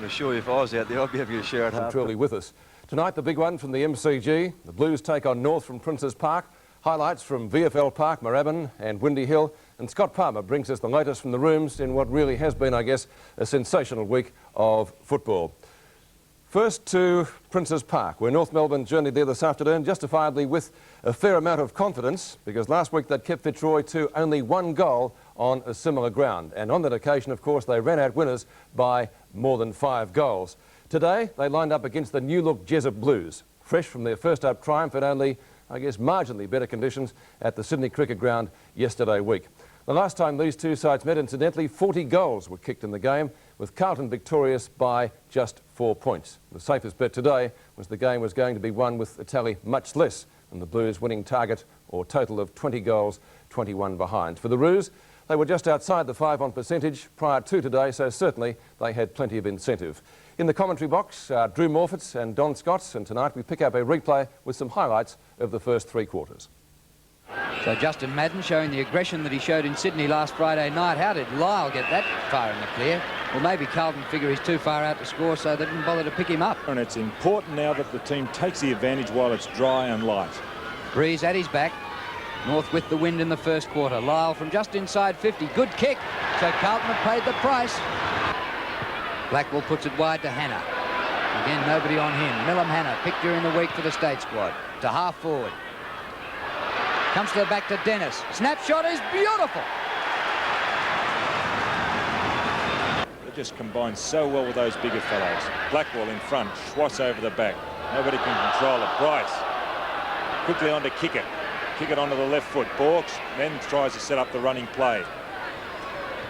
I assure you, if I was out there, I'd be happy to share it half. Truly with us. Tonight, the big one from the MCG. The Blues take on North from Princes Park. Highlights from VFL Park, Moorabbin and Windy Hill. And Scott Palmer brings us the latest from the rooms in what really has been, I guess, a sensational week of football. First to Princes Park, where North Melbourne journeyed there this afternoon, justifiably with a fair amount of confidence, because last week they'd kept Fitzroy to only one goal on a similar ground. And on that occasion, of course, they ran out winners by more than 5 goals. Today, they lined up against the new-look Jessup Blues, fresh from their first-up triumph in only, I guess, marginally better conditions at the Sydney Cricket Ground yesterday week. The last time these two sides met, incidentally, 40 goals were kicked in the game, with Carlton victorious by just 4 points. The safest bet today was the game was going to be won with a tally much less than the Blues' winning target, or total of 20 goals, 21 behind. For the Roos, they were just outside the 5 on percentage prior to today, so certainly they had plenty of incentive. In the commentary box, Drew Morfett and Don Scott, and tonight we pick up a replay with some highlights of the first 3 quarters. So Justin Madden showing the aggression that he showed in Sydney last Friday night. How did Lyle get that far in the clear? Well, maybe Carlton figure he's too far out to score, so they didn't bother to pick him up. And it's important now that the team takes the advantage while it's dry and light. Breeze at his back. North with the wind in the first quarter. Lyle from just inside 50. Good kick. So Carlton have paid the price. Blackwell puts it wide to Hannah. Again, nobody on him. Millum Hannah, picked during the week for the state squad. To half forward. Comes to the back to Dennis. Snapshot is beautiful. They just combine so well with those bigger fellows. Blackwell in front, Schwartz over the back. Nobody can control it. Bryce quickly on to kick it. Kick it onto the left foot. Borks then tries to set up the running play.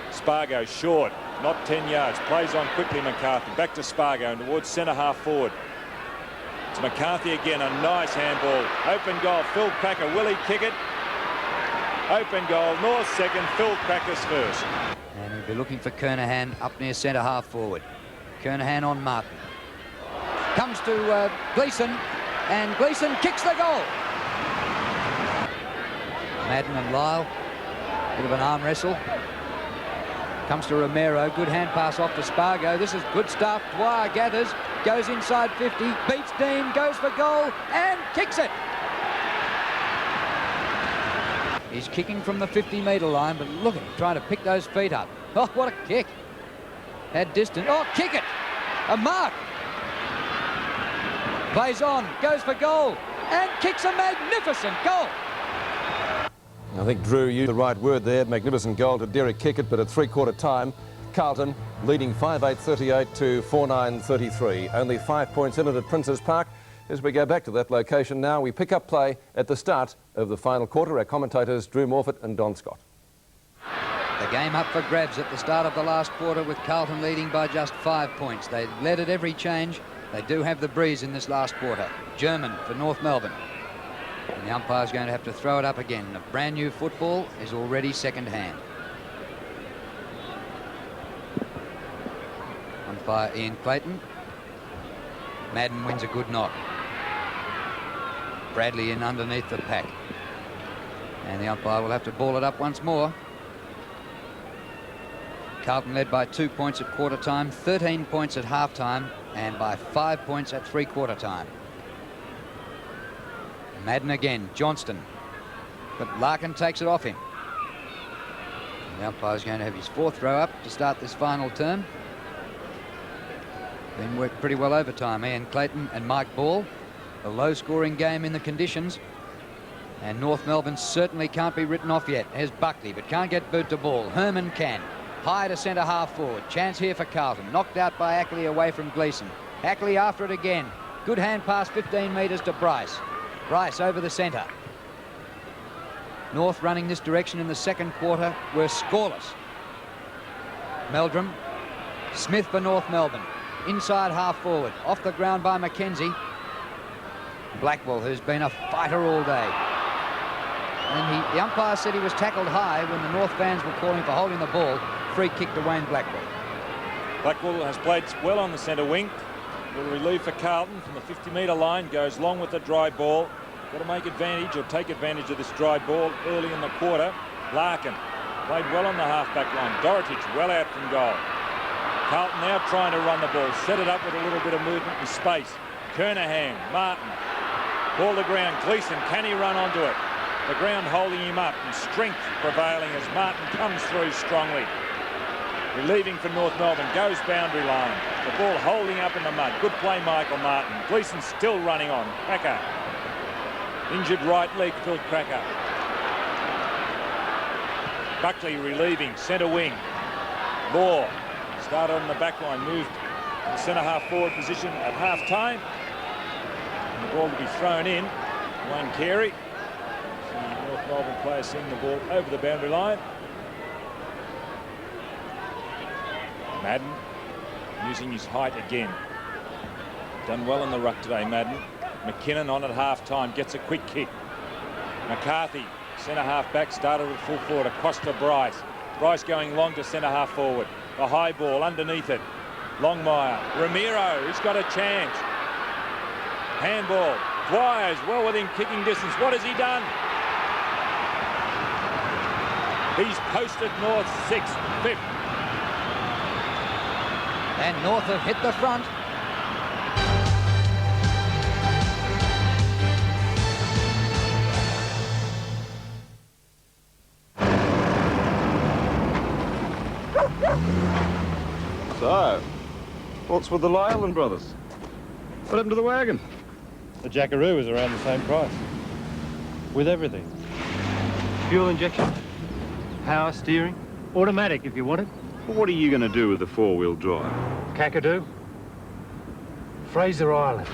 Spargo short, not 10 yards. Plays on quickly, McCarthy. Back to Spargo and towards centre half forward. It's McCarthy again, a nice handball. Open goal, Phil Cracker. Will he kick it? Open goal, North second, Phil Cracker's first. And he'll be looking for Kernahan up near centre half forward. Kernahan on Martin. Comes to Gleeson, and Gleeson kicks the goal. Madden and Lyle, bit of an arm wrestle. Comes to Romero, good hand pass off to Spargo. This is good stuff. Dwyer gathers, goes inside 50, beats Dean, goes for goal, and kicks it. He's kicking from the 50-metre line, but look at him trying to pick those feet up. Oh, what a kick. Had distance. Oh, kick it. A mark. Plays on, goes for goal, and kicks a magnificent goal. I think Drew used the right word there. Magnificent goal to Derek Kickett, but at 3/4 time, Carlton leading 5-8-38 to 4-9-33. Only 5 points in it at Princes Park. As we go back to that location now, we pick up play at the start of the final quarter. Our commentators, Drew Morfett and Don Scott. The game up for grabs at the start of the last quarter, with Carlton leading by just 5 points. They led at every change. They do have the breeze in this last quarter. German for North Melbourne. And the umpire's going to have to throw it up again. The brand new football is already second hand. Umpire Ian Clayton. Madden wins a good knock. Bradley in underneath the pack. And the umpire will have to ball it up once more. Carlton led by 2 points at quarter time, 13 points at half time, and by 5 points at 3/4 time. Madden again, Johnston, but Larkin takes it off him. The umpire's going to have his 4th throw up to start this final term. Been worked pretty well overtime. Ian Clayton and Mike Ball. A low-scoring game in the conditions. And North Melbourne certainly can't be written off yet. Here's Buckley, but can't get boot to ball. Herman can. High to centre half forward. Chance here for Carlton. Knocked out by Ackley away from Gleeson. Ackley after it again. Good hand pass, 15 metres to Bryce. Bryce over the centre. North running this direction in the second quarter were scoreless. Meldrum. Smith for North Melbourne. Inside half forward. Off the ground by Mackenzie. Blackwell, who's been a fighter all day. And the umpire said he was tackled high when the North fans were calling for holding the ball. Free kick to Wayne Blackwell. Blackwell has played well on the centre wing. Will relieve for Carlton from the 50-metre line. Goes long with the dry ball. Got to make advantage or take advantage of this dry ball early in the quarter. Larkin played well on the half-back line. Dorotich well out from goal. Carlton now trying to run the ball, set it up with a little bit of movement and space. Kernahan, Martin, ball to ground. Gleeson, can he run onto it? The ground holding him up and strength prevailing as Martin comes through strongly. Relieving for North Melbourne, goes boundary line. The ball holding up in the mud. Good play, Michael Martin. Gleeson still running on. Cracker. Injured right leg, Phil Cracker. Buckley relieving, centre wing. Law started on the back line, moved to the centre half forward position at half time. And the ball to be thrown in. Wayne Carey. The North Melbourne player seeing the ball over the boundary line. Madden using his height again. Done well in the ruck today, Madden. McKinnon on at half time, gets a quick kick. McCarthy, centre half back, started at full forward. Acosta Bryce. Bryce going long to centre half forward. A high ball underneath it. Longmire. Ramiro, he's got a chance. Handball. Dwyer's well within kicking distance. What has he done? He's posted North 6th, 5th. And North have hit the front. So, what's with the Lyland brothers? What happened to the wagon? The Jackaroo was around the same price. With everything. Fuel injection, power steering, automatic if you want it. Well, what are you going to do with the four-wheel drive? Kakadu, Fraser Island.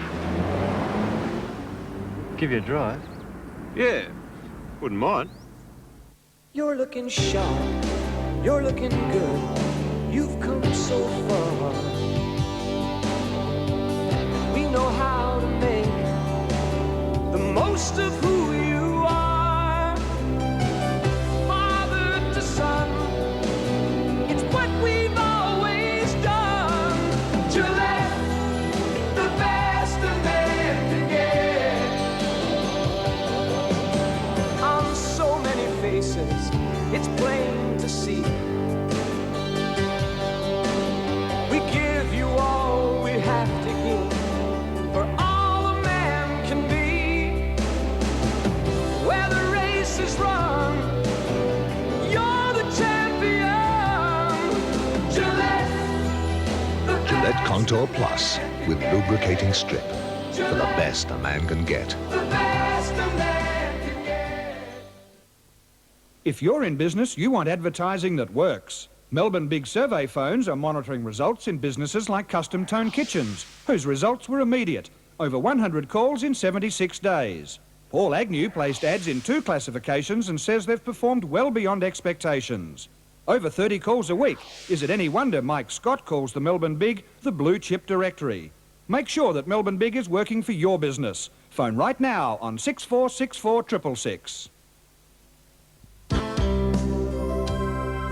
Give you a drive. Yeah, wouldn't mind. You're looking sharp, you're looking good, you've come so far. We know how to make the most of who you are. Father to son, it's what we've always done. To let the best of man can get. On so many faces, it's plain to see. We give you all we have to give, for all a man can be. Where the race is run, you're the champion. Gillette Contour Plus with lubricating strip for the best a man can get. The best a man can get. If you're in business, you want advertising that works. Melbourne Big Survey phones are monitoring results in businesses like Custom Tone Kitchens, whose results were immediate. Over 100 calls in 76 days. Paul Agnew placed ads in 2 classifications and says they've performed well beyond expectations. Over 30 calls a week. Is it any wonder Mike Scott calls the Melbourne Big the blue chip directory? Make sure that Melbourne Big is working for your business. Phone right now on 6464 666.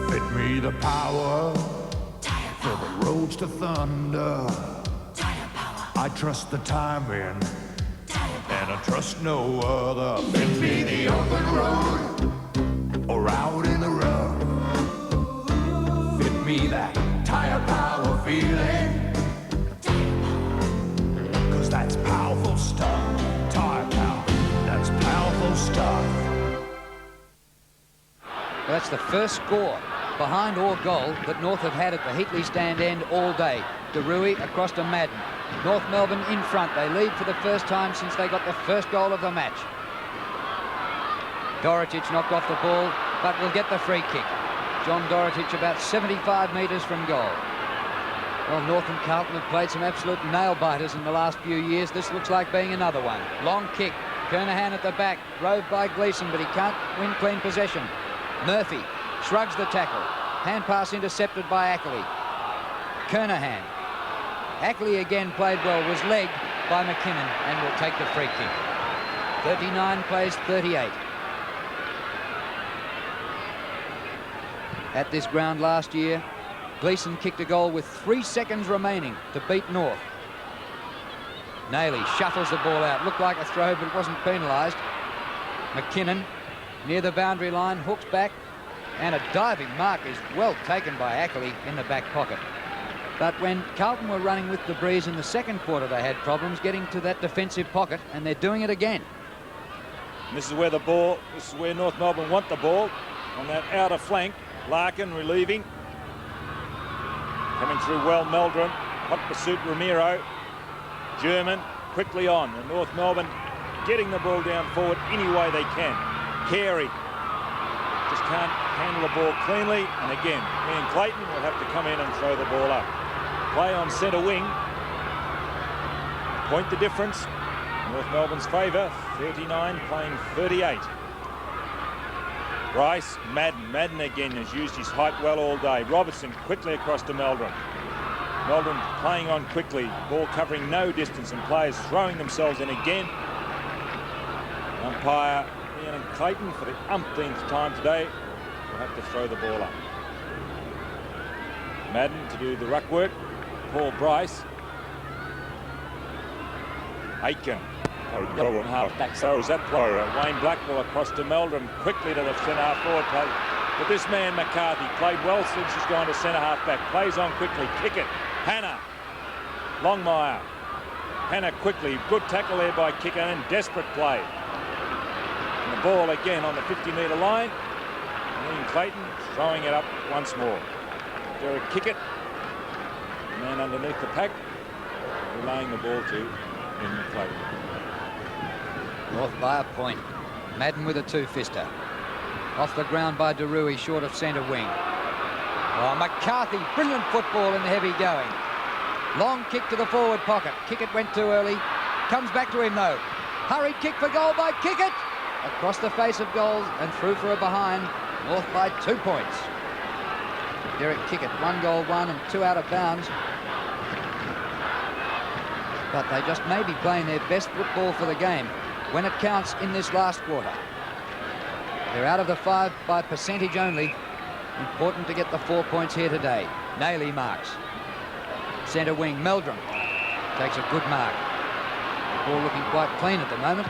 Fit me the power for the roads to thunder. I trust the timing and I trust no other. Fit me the open road or out in the road. Fit me that tire power feeling, 'cause that's powerful stuff. Tire power, that's powerful stuff. That's the first score behind or goal that North have had at the Heatley stand end all day. DeRuy across to Madden. North Melbourne in front. They lead for the first time since they got the first goal of the match. Dorotic knocked off the ball, but will get the free kick. John Dorotic about 75 metres from goal. Well, North and Carlton have played some absolute nail-biters in the last few years. This looks like being another one. Long kick. Kernahan at the back. Roved by Gleeson, but he can't win clean possession. Murphy shrugs the tackle. Hand pass intercepted by Ackley. Kernahan. Ackley again played well, was legged by McKinnon and will take the free kick. 39 plays 38. At this ground last year, Gleeson kicked a goal with 3 seconds remaining to beat North. Nailey shuffles the ball out. Looked like a throw, but it wasn't penalised. McKinnon near the boundary line, hooks back, and a diving mark is well taken by Ackley in the back pocket. But when Carlton were running with the breeze in the second quarter, they had problems getting to that defensive pocket, and they're doing it again. And this is where North Melbourne want the ball, on that outer flank. Larkin relieving. Coming through well, Meldrum. Hot pursuit, Ramiro. German quickly on. And North Melbourne getting the ball down forward any way they can. Carey just can't handle the ball cleanly. And again, Ian Clayton will have to come in and throw the ball up. Play on centre wing. Point the difference. North Melbourne's favour, 39 playing 38. Bryce, Madden again has used his height well all day. Robertson quickly across to Meldrum. Meldrum playing on quickly, ball covering no distance, and players throwing themselves in again. Umpire Ian Clayton for the umpteenth time today will have to throw the ball up. Madden to do the ruck work. Paul Bryce. Aiken. Half-back. So is that play? Wayne Blackwell across to Meldrum, quickly to the centre-half forward play. But this man, McCarthy, played well since he's gone to centre-half-back. Plays on quickly. Kick it. Hannah. Longmire. Hannah quickly. Good tackle there by Kicker, and desperate play. And the ball again on the 50-metre line. And Ian Clayton throwing it up once more. Derek Kickett, the man underneath the pack, relaying the ball to Ian Clayton. North by a point. Madden with a two-fister. Off the ground by DeRuy, short of centre wing. Oh, McCarthy, brilliant football in the heavy going. Long kick to the forward pocket. Kickett went too early. Comes back to him though. Hurried kick for goal by Kickett. Across the face of goals and through for a behind. North by 2 points. Derek Kickett, 1 goal, 1 and 2 out of bounds. But they just may be playing their best football for the game when it counts in this last quarter. They're out of the 5 by percentage only. Important to get the 4 points here today. Nayley marks. Centre wing, Meldrum takes a good mark. Ball looking quite clean at the moment.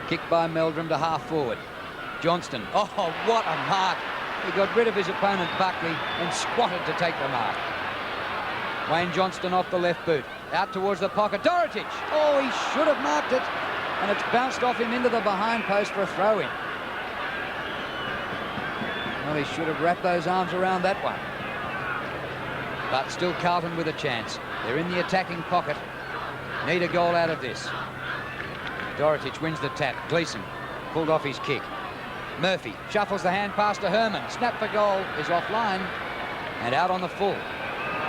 Kick by Meldrum to half forward. Johnston, oh, what a mark. He got rid of his opponent, Buckley, and squatted to take the mark. Wayne Johnston off the left boot. Out towards the pocket. Dorotich, oh, he should have marked it. And it's bounced off him into the behind post for a throw-in. Well, he should have wrapped those arms around that one. But still Carlton with a chance. They're in the attacking pocket. Need a goal out of this. Dorotich wins the tap. Gleeson pulled off his kick. Murphy shuffles the hand pass to Herman. Snap for goal is offline and out on the full.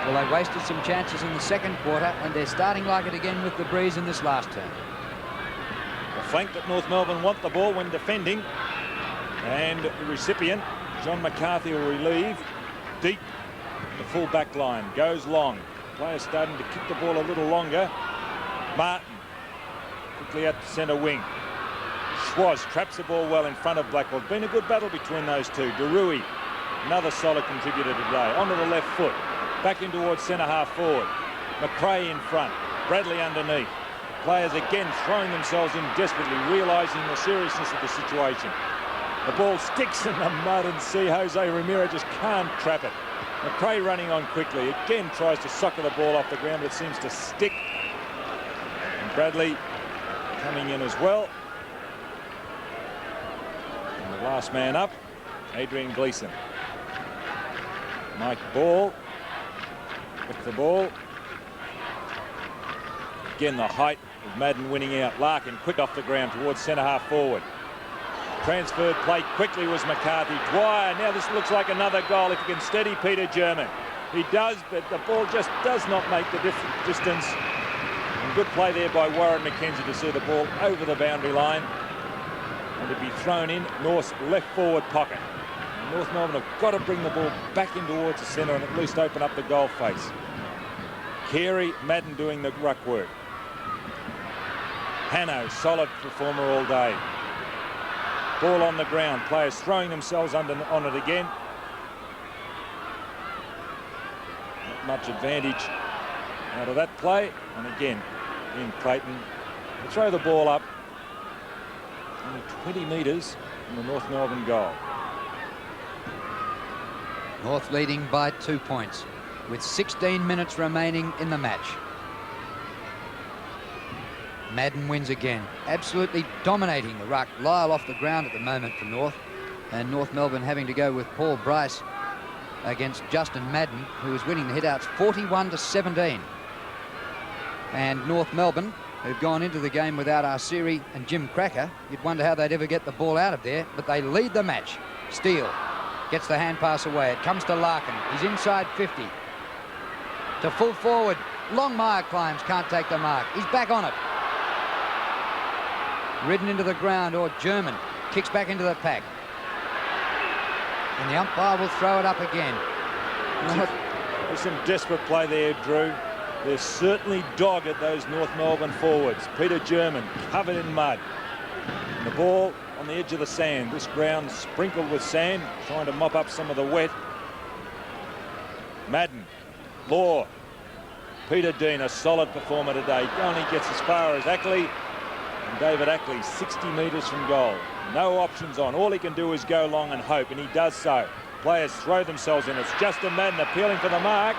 Well, they wasted some chances in the second quarter, and they're starting like it again with the breeze in this last term. The flank that North Melbourne want the ball when defending, and the recipient, John McCarthy, will relieve deep. The full back line goes long. Players starting to kick the ball a little longer. Martin quickly out to centre wing. Schwoz traps the ball well in front of Blackwell. Been a good battle between those two. DeRuy, another solid contributor today. Onto the left foot. Back in towards centre half forward. McRae in front. Bradley underneath. Players again throwing themselves in desperately, realising the seriousness of the situation. The ball sticks in the mud and see Jose Ramiro just can't trap it. McRae running on quickly. Again tries to soccer the ball off the ground, but it seems to stick. And Bradley coming in as well. And the last man up, Adrian Gleeson. Mike Ball with the ball. Again, the height of Madden winning out. Larkin quick off the ground towards centre half forward. Transferred play quickly was McCarthy. Dwyer, now this looks like another goal if he can steady Peter German. He does, but the ball just does not make the distance. And good play there by Warren McKenzie to see the ball over the boundary line and to be thrown in North's left forward pocket. And North Melbourne have got to bring the ball back in towards the centre and at least open up the goal face. Carey, Madden doing the ruck work. Hanno, solid performer all day. Ball on the ground, players throwing themselves on it again. Not much advantage out of that play. And again, in Clayton to throw the ball up only 20 metres from the North Melbourne goal. North leading by 2 points. with 16 minutes remaining in the match. Madden wins again, absolutely dominating the ruck. Lyle off the ground at the moment for North, and North Melbourne having to go with Paul Bryce against Justin Madden, who is winning the hitouts 41-17. And North Melbourne, who've gone into the game without Arsiri and Jim Cracker, you'd wonder how they'd ever get the ball out of there, but they lead the match. Steele gets the hand pass away. It comes to Larkin. He's inside 50. To full forward. Longmire climbs, can't take the mark. He's back on it. Ridden into the ground, or German kicks back into the pack. And the umpire will throw it up again. There's some desperate play there, Drew. They're certainly dogged, those North Melbourne forwards. Peter German covered in mud. And the ball on the edge of the sand. This ground sprinkled with sand, trying to mop up some of the wet. Madden, Law, Peter Dean, a solid performer today. Only gets as far as Ackley. And David Ackley, 60 metres from goal. No options on. All he can do is go long and hope, and he does so. Players throw themselves in. It's Justin Madden appealing for the mark.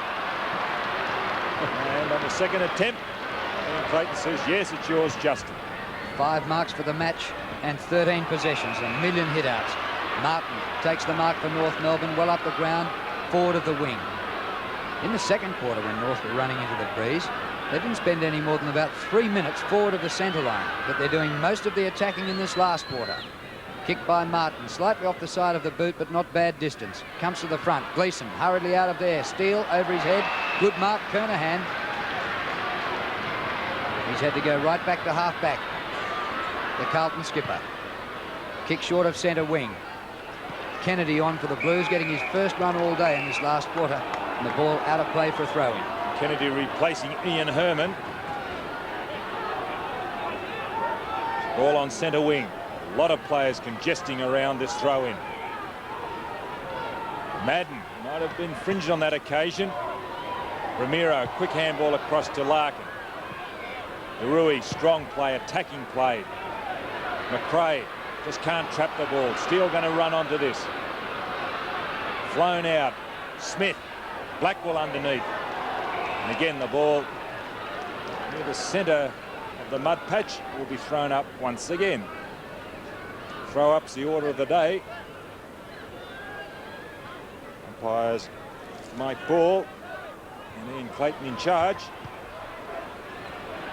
And on the second attempt, Ian Clayton says, yes, it's yours, Justin. 5 marks for the match and 13 possessions, a million hitouts. Martin takes the mark for North Melbourne, well up the ground, forward of the wing. In the second quarter, when North were running into the breeze, they didn't spend any more than about 3 minutes forward of the centre line, but they're doing most of the attacking in this last quarter. Kicked by Martin, slightly off the side of the boot, but not bad distance. Comes to the front. Gleeson hurriedly out of there. Steele over his head. Good mark, Kernahan. He's had to go right back to half-back. The Carlton skipper. Kick short of centre wing. Kennedy on for the Blues, getting his first run all day in this last quarter. And the ball out of play for a throw-in. Kennedy replacing Ian Herman. Ball on centre wing. A lot of players congesting around this throw-in. Madden might have been fringed on that occasion. Ramiro, quick handball across to Larkin. Rui, strong play, attacking play. McRae just can't trap the ball. Steele going to run onto this. Flown out. Smith. Blackwell underneath. And again, the ball near the centre of the mud patch will be thrown up once again. Throw-up's the order of the day. Umpires Mike Ball and Ian Clayton in charge.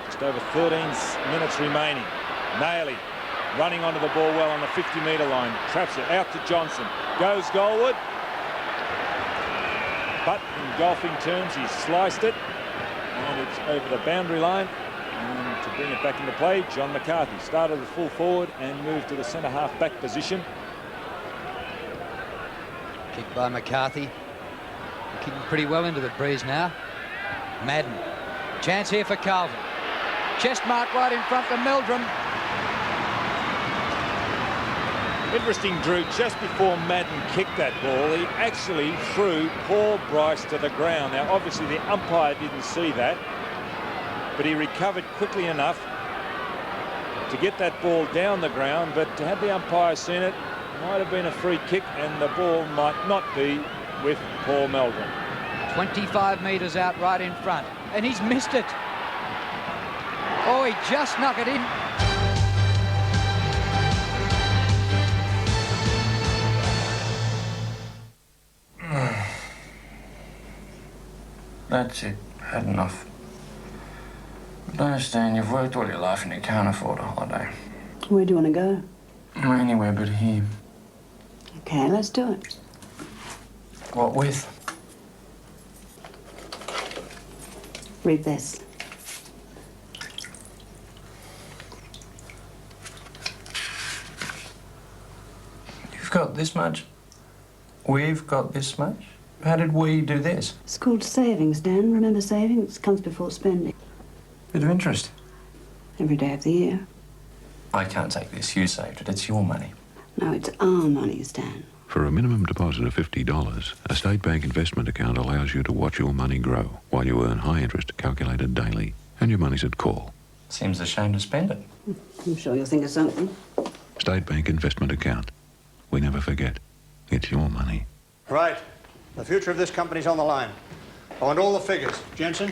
Just over 13 minutes remaining. Nailey running onto the ball well on the 50-metre line. Traps it out to Johnson. Goes goalward. But in golfing terms, he's sliced it. And it's over the boundary line. And to bring it back into play, John McCarthy started at full forward and moved to the centre half back position. Kicked by McCarthy. Kicking pretty well into the breeze now. Madden. Chance here for Carlton. Chest mark right in front for Meldrum. Interesting, Drew, just before Madden kicked that ball, he actually threw Paul Bryce to the ground. Now, obviously, the umpire didn't see that, but he recovered quickly enough to get that ball down the ground. But had the umpire seen it, it might have been a free kick, and the ball might not be with Paul Meldrum. 25 metres out right in front, and he's missed it. Oh, he just snuck it in. That's it. Had enough. I understand you've worked all your life and you can't afford a holiday. Where do you want to go? Anywhere but here. Okay, let's do it. What with? Read this. You've got this much? We've got this much? How did we do this? It's called savings, Dan. Remember savings? Comes before spending. Bit of interest. Every day of the year. I can't take this. You saved it. It's your money. No, it's our money, Dan. For a minimum deposit of $50, a State Bank investment account allows you to watch your money grow while you earn high interest calculated daily, and your money's at call. Seems a shame to spend it. I'm sure you'll think of something. State Bank investment account. We never forget. It's your money. Right. The future of this company's on the line. I want all the figures. Jensen?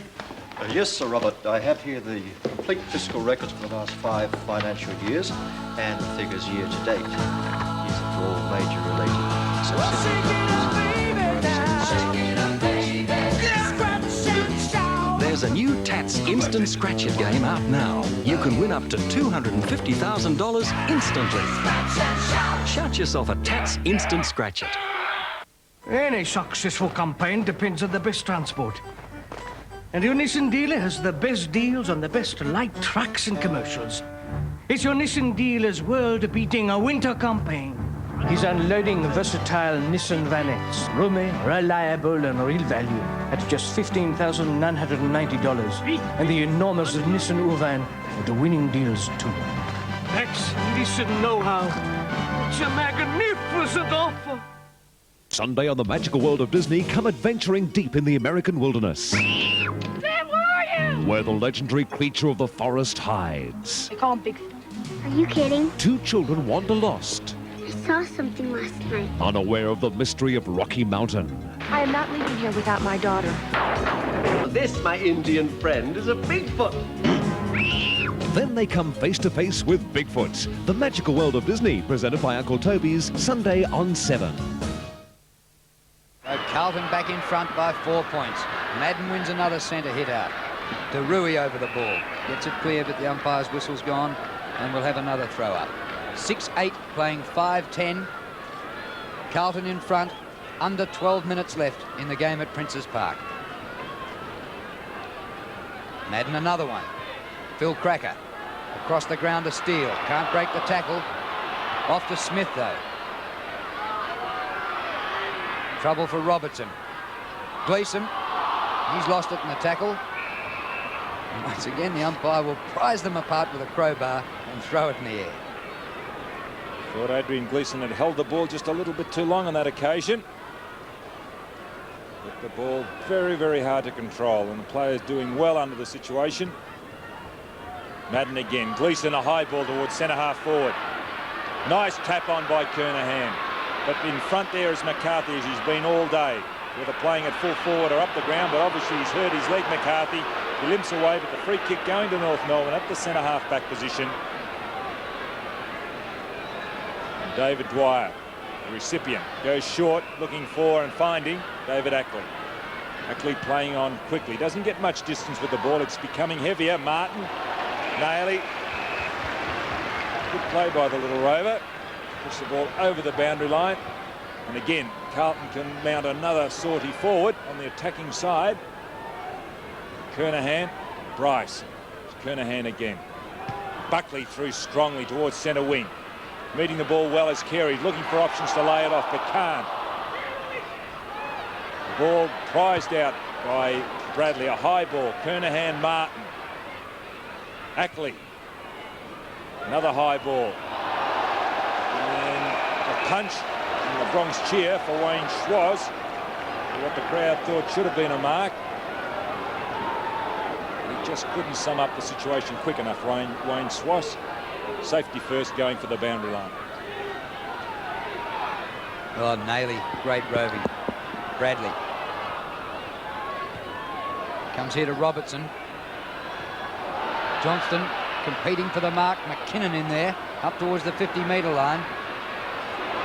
Yes, Sir Robert. I have here the complete fiscal records for the last 5 financial years and the figures year to date. These are for all major related subsidiary. There's a new Tats Instant Scratch It game out now. You can win up to $250,000 instantly. Shout yourself a Tats Instant Scratch It. Any successful campaign depends on the best transport. And your Nissan dealer has the best deals on the best light trucks and commercials. It's your Nissan dealer's world-beating winter campaign. He's unloading versatile Nissan vanettes, roomy, reliable, and real value at just $15,990. And the enormous Nissan Urvan with the winning deals too. That's Nissan know-how. It's a magnificent offer. Sunday on the magical world of Disney, come adventuring deep in the American wilderness. There were you! Where the legendary creature of the forest hides. I call him Bigfoot. Are you kidding? 2 children wander lost, I saw something last night. unaware of the mystery of Rocky Mountain. I am not leaving here without my daughter. This, my Indian friend, is a Bigfoot. Then they come face to face with Bigfoot. The magical world of Disney, presented by Uncle Toby's, Sunday on 7. So Carlton back in front by 4 points. Madden wins another centre hit out. DeRuy over the ball. Gets it clear, but the umpire's whistle's gone, and we'll have another throw up. 6-8, playing 5-10. Carlton in front, under 12 minutes left in the game at Princes Park. Madden another one. Phil Cracker across the ground to Steele. Can't break the tackle. Off to Smith, though. Trouble for Robertson. Gleeson, he's lost it in the tackle. And once again, the umpire will prise them apart with a crowbar and throw it in the air. Thought Adrian Gleeson had held the ball just a little bit too long on that occasion. But the ball very, very hard to control, and the players doing well under the situation. Madden again. Gleeson a high ball towards centre half forward. Nice tap on by Kernahan. But in front there is McCarthy, as he's been all day, whether playing at full forward or up the ground, but obviously he's hurt his leg, McCarthy. He limps away, but the free kick going to North Melbourne at the centre half-back position. And David Dwyer, the recipient, goes short, looking for and finding David Ackley. Ackley playing on quickly. Doesn't get much distance with the ball. It's becoming heavier. Martin, Naily. Good play by the little rover. Push the ball over the boundary line. And again, Carlton can mount another sortie forward on the attacking side. Kernahan, Bryce. It's Kernahan again. Buckley through strongly towards centre wing. Meeting the ball well as Carey, looking for options to lay it off, but can't. The ball prized out by Bradley, a high ball. Kernahan, Martin. Ackley. Another high ball. And a punch in the Bronx cheer for Wayne Schwoz. What the crowd thought should have been a mark. He just couldn't sum up the situation quick enough, Wayne Schwoz. Safety first, going for the boundary line. Oh, Naily, great roving. Bradley. Comes here to Robertson. Johnston competing for the mark. McKinnon in there, up towards the 50-metre line.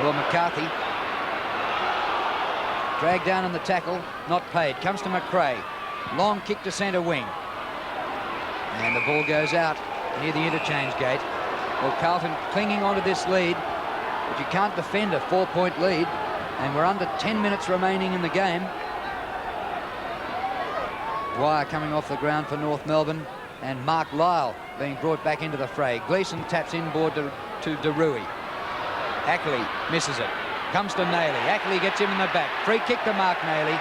Well, McCarthy. Dragged down on the tackle, not paid. Comes to McRae. Long kick to centre wing. And the ball goes out near the interchange gate. Well, Carlton clinging onto this lead, but you can't defend a 4-point lead, and we're under 10 minutes remaining in the game. Dwyer coming off the ground for North Melbourne, and Mark Lyle being brought back into the fray. Gleeson taps inboard to DeRuy. Ackley misses it. Comes to Naily. Ackley gets him in the back. Free kick to Mark Naily.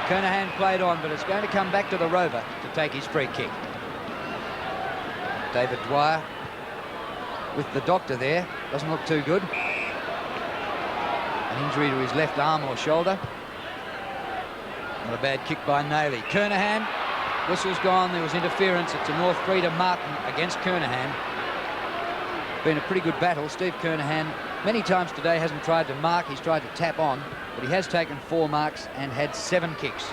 Kernahan played on, but it's going to come back to the rover to take his free kick. David Dwyer with the doctor there. Doesn't look too good. An injury to his left arm or shoulder. Not a bad kick by Naily. Kernahan. Whistle's gone. There was interference. It's a North free to Martin against Kernahan. Been a pretty good battle. Steve Kernahan many times today hasn't tried to mark. He's tried to tap on, but he has taken 4 marks and had 7 kicks.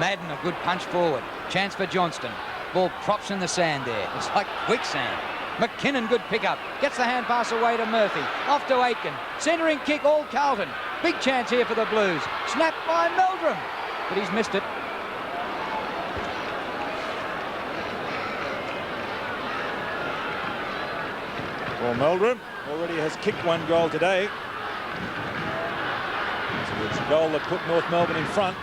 Madden, a good punch forward. Chance for Johnston. Ball props in the sand there. It's like quicksand. McKinnon, good pickup. Gets the hand pass away to Murphy. Off to Aitken. Centering kick, all Carlton. Big chance here for the Blues. Snapped by Meldrum, but he's missed it. Well, Meldrum already has kicked one goal today. So it's a goal that put North Melbourne in front.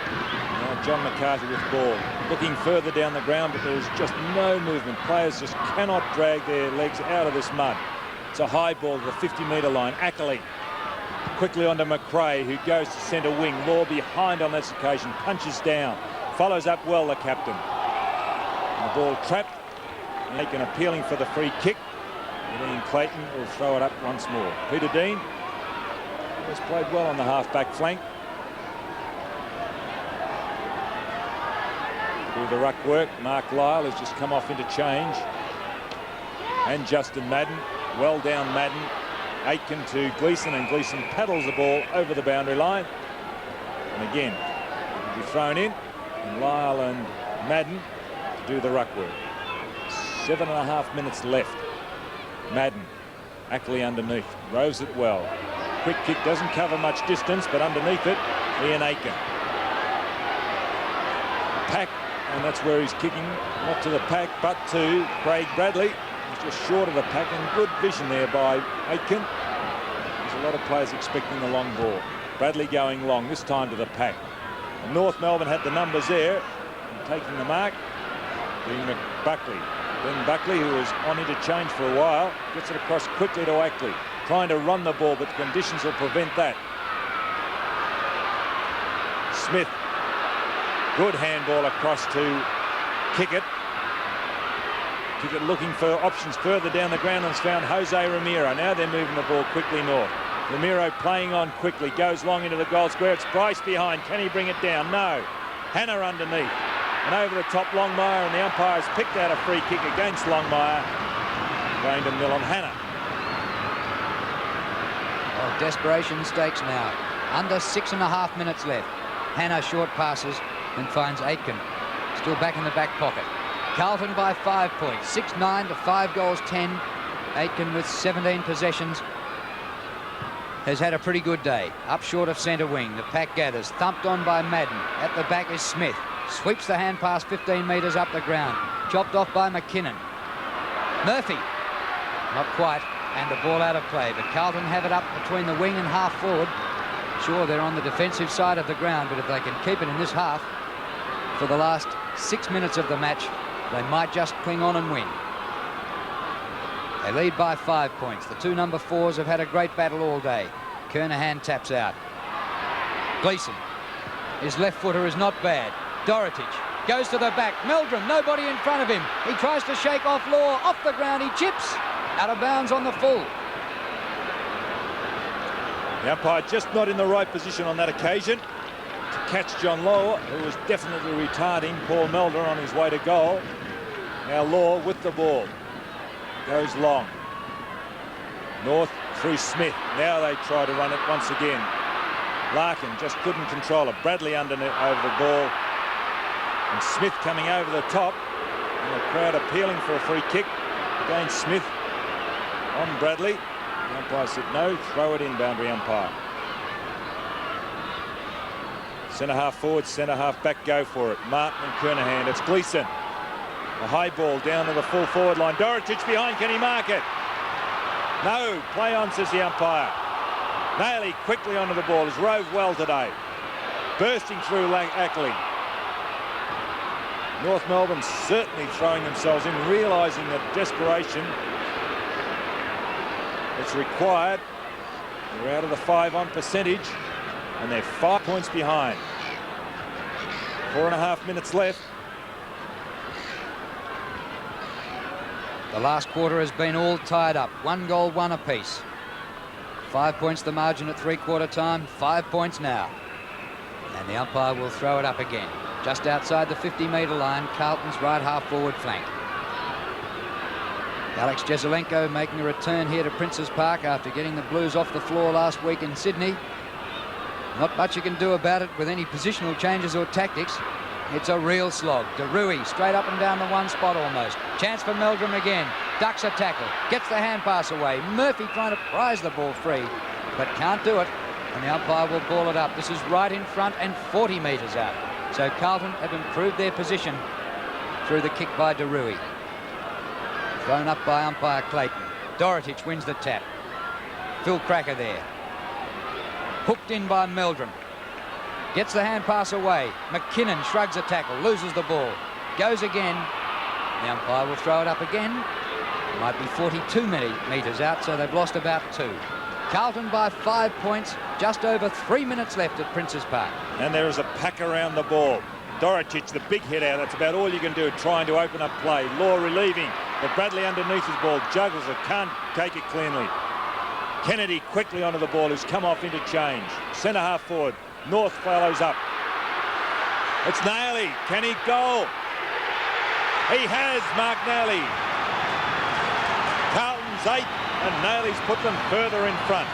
Now John McCarthy with the ball. Looking further down the ground, but there's just no movement. Players just cannot drag their legs out of this mud. It's a high ball to the 50-metre line. Ackley quickly onto McRae, who goes to centre wing. Law behind on this occasion, punches down. Follows up well, the captain. And the ball trapped. Aiken appealing for the free kick. Dean Clayton will throw it up once more. Peter Dean has played well on the half-back flank. Do the ruck work. Mark Lyle has just come off interchange. And Justin Madden. Well down Madden. Aitken to Gleeson, and Gleeson paddles the ball over the boundary line. And again, it will be thrown in. And Lyle and Madden to do the ruck work. 7.5 minutes left. Madden, Ackley underneath, rows it well. Quick kick doesn't cover much distance, but underneath it, Ian Aitken. Pack, and that's where he's kicking, not to the pack, but to Craig Bradley. He's just short of the pack, and good vision there by Aitken. There's a lot of players expecting the long ball. Bradley going long, this time to the pack. And North Melbourne had the numbers there, and taking the mark, being Buckley. Ben Buckley, who was on interchange for a while, gets it across quickly to Ackley, trying to run the ball, but the conditions will prevent that. Smith, good handball across to Kickett. Kickett looking for options further down the ground and has found Jose Ramiro. Now they're moving the ball quickly north. Ramiro playing on quickly, goes long into the goal square. It's Bryce behind. Can he bring it down? No. Hannah underneath. And over the top, Longmire, and the umpire has picked out a free kick against Longmire. Going to Mill on Hannah. Well, desperation stakes now. Under 6.5 minutes left. Hannah short passes and finds Aitken. Still back in the back pocket. Carlton by 5 points. 6-9 to 5 goals 10. Aitken with 17 possessions has had a pretty good day. Up short of centre wing. The pack gathers. Thumped on by Madden. At the back is Smith. Sweeps the hand pass 15 metres up the ground. Chopped off by McKinnon. Murphy. Not quite. And the ball out of play. But Carlton have it up between the wing and half forward. Sure, they're on the defensive side of the ground, but if they can keep it in this half for the last 6 minutes of the match, they might just cling on and win. They lead by 5 points. The two number 4s have had a great battle all day. Kernahan taps out. Gleeson. His left footer is not bad. Dorotich goes to the back. Meldrum, nobody in front of him. He tries to shake off Law. Off the ground, he chips. Out of bounds on the full. The umpire just not in the right position on that occasion to catch John Law, who was definitely retarding Paul Melder on his way to goal. Now Law with the ball. Goes long. North through Smith. Now they try to run it once again. Larkin just couldn't control it. Bradley underneath over the ball. And Smith coming over the top. And the crowd appealing for a free kick against Smith on Bradley. The umpire said no, throw it in, boundary umpire. Centre half forward, centre half back, go for it. Martin and Kernahan, it's Gleeson. A high ball down to the full forward line. Dorotich behind, can he mark it? No, play on, says the umpire. Nailey quickly onto the ball, has roved well today. Bursting through Ackley. North Melbourne certainly throwing themselves in, realising that desperation it's required. They're out of the 5 on percentage and they're 5 points behind. 4.5 minutes left. The last quarter has been all tied up. 1 goal, 1 apiece. 5 points the margin at three-quarter time. 5 points now. And the umpire will throw it up again. Just outside the 50-metre line, Carlton's right half-forward flank. Alex Jezelenko making a return here to Princes Park after getting the Blues off the floor last week in Sydney. Not much you can do about it with any positional changes or tactics. It's a real slog. DeRuy straight up and down the one spot almost. Chance for Meldrum again. Ducks a tackle. Gets the hand pass away. Murphy trying to prize the ball free, but can't do it. And the umpire will ball it up. This is right in front and 40 metres out. So Carlton have improved their position through the kick by DeRuy. Thrown up by umpire Clayton. Dorotich wins the tap. Phil Cracker there. Hooked in by Meldrum. Gets the hand pass away. McKinnon shrugs a tackle, loses the ball. Goes again. The umpire will throw it up again. Might be 42 metres out, so they've lost about 2. Carlton by 5 points, just over 3 minutes left at Princes Park. And there is a pack around the ball. Dorotich, the big hit out. That's about all you can do, trying to open up play. Law relieving, but Bradley underneath his ball, juggles it, can't take it cleanly. Kennedy quickly onto the ball, who's come off interchange. Centre half forward. North follows up. It's Nailey. Can he goal? He has, Mark Nailey. Carlton's 8, and Nailey's put them further in front.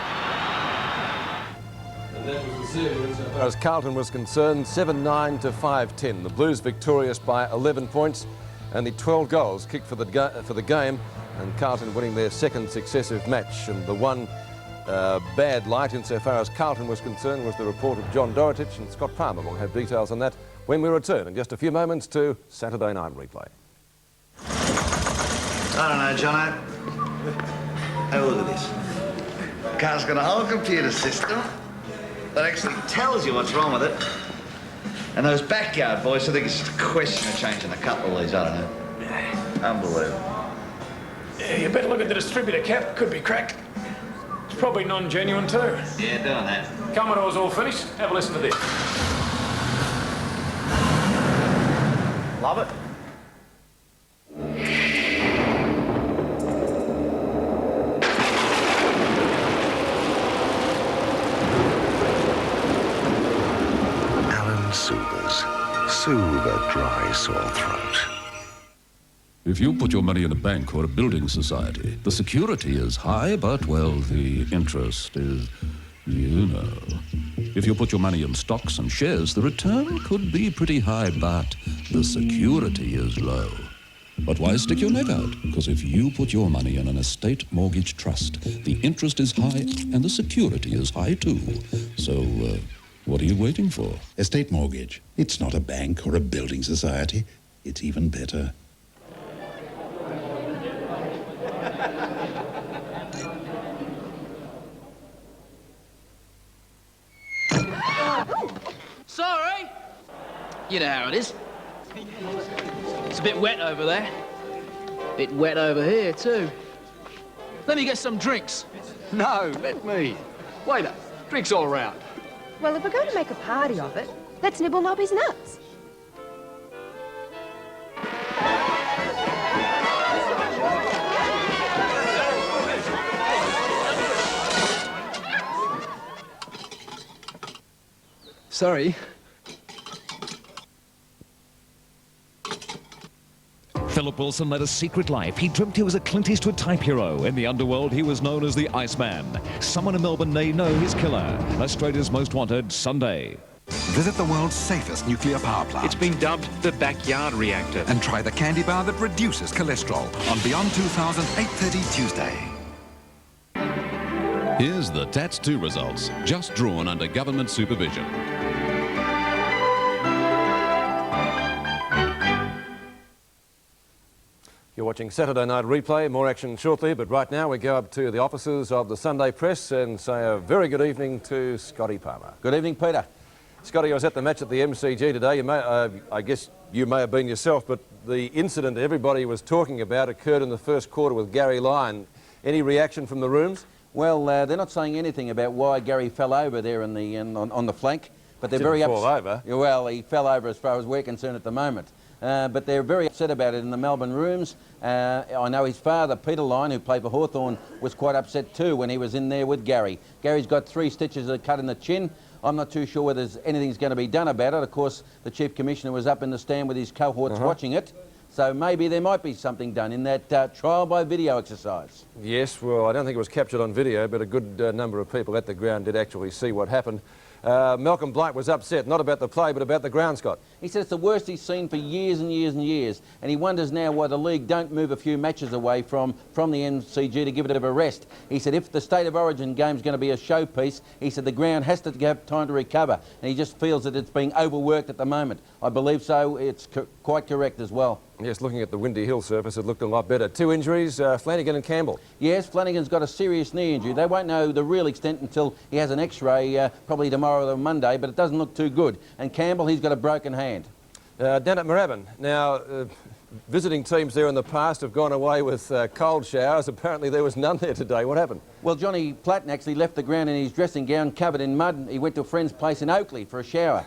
And that was the series. As far as Carlton was concerned, 7-9 to 5-10. The Blues victorious by 11 points, only 12 goals kicked for the game, and Carlton winning their second successive match. And the one bad light insofar as Carlton was concerned was the report of John Dorotich, and Scott Palmer will have details on that when we return in just a few moments to Saturday Night Replay. I don't know, Jono. Have a look at this. The car's got a whole computer system that actually tells you what's wrong with it. And those backyard boys, I think it's just a question of changing a couple of these, I don't know. Yeah. Unbelievable. Yeah, you better look at the distributor cap. Could be cracked. It's probably non-genuine too. Yeah, doing that. Commodore's all finished. Have a listen to this. Love it. Soothers. Soothe a dry, sore throat. If you put your money in a bank or a building society, the security is high, but, well, the interest is, you know. If you put your money in stocks and shares, the return could be pretty high, but the security is low. But why stick your neck out? Because if you put your money in an estate mortgage trust, the interest is high and the security is high too. So, what are you waiting for? Estate mortgage. It's not a bank or a building society. It's even better. Sorry. You know how it is. It's a bit wet over there. Bit wet over here too. Let me get some drinks. No, let me. Waiter, drinks all around. Well, if we're going to make a party of it, let's nibble Nobby's nuts. Sorry. Philip Wilson led a secret life. He dreamt he was a Clint Eastwood type hero. In the underworld, he was known as the Iceman. Someone in Melbourne may know his killer. Australia's Most Wanted, Sunday. Visit the world's safest nuclear power plant. It's been dubbed the backyard reactor. And try the candy bar that reduces cholesterol on Beyond 2000, 8:30 Tuesday. Here's the TATS 2 results, just drawn under government supervision. You're watching Saturday Night Replay. More action shortly, but right now we go up to the offices of the Sunday Press and say a very good evening to Scotty Palmer. Good evening, Peter. Scotty, I was at the match at the MCG today. You may, I guess you may have been yourself, but the incident everybody was talking about occurred in the first quarter with Gary Lyon. Any reaction from the rooms? Well, they're not saying anything about why Gary fell over there on the flank, but they're very upset. Fall over? Well, he fell over as far as we're concerned at the moment. But they're very upset about it in the Melbourne rooms. I know his father, Peter Lyon, who played for Hawthorn, was quite upset too when he was in there with Gary. Gary's got 3 stitches of cut in the chin. I'm not too sure whether anything's going to be done about it. Of course, the Chief Commissioner was up in the stand with his cohorts watching it. So maybe there might be something done in that trial by video exercise. Yes, well, I don't think it was captured on video, but a good number of people at the ground did actually see what happened. Malcolm Blight was upset, not about the play, but about the ground, Scott. He said it's the worst he's seen for years and years and years, and he wonders now why the league don't move a few matches away from the MCG to give it a rest. He said if the State of Origin game's going to be a showpiece, he said the ground has to have time to recover, and he just feels that it's being overworked at the moment. I believe so. It's quite correct as well. Yes, looking at the Windy Hill surface, it looked a lot better. 2 injuries, Flanagan and Campbell. Yes, Flanagan's got a serious knee injury. They won't know the real extent until he has an X-ray, probably tomorrow or Monday, but it doesn't look too good. And Campbell, he's got a broken hand. Down at Moorabbin. Now, visiting teams there in the past have gone away with cold showers. Apparently there was none there today. What happened? Well, Johnny Platten actually left the ground in his dressing gown covered in mud. He went to a friend's place in Oakley for a shower.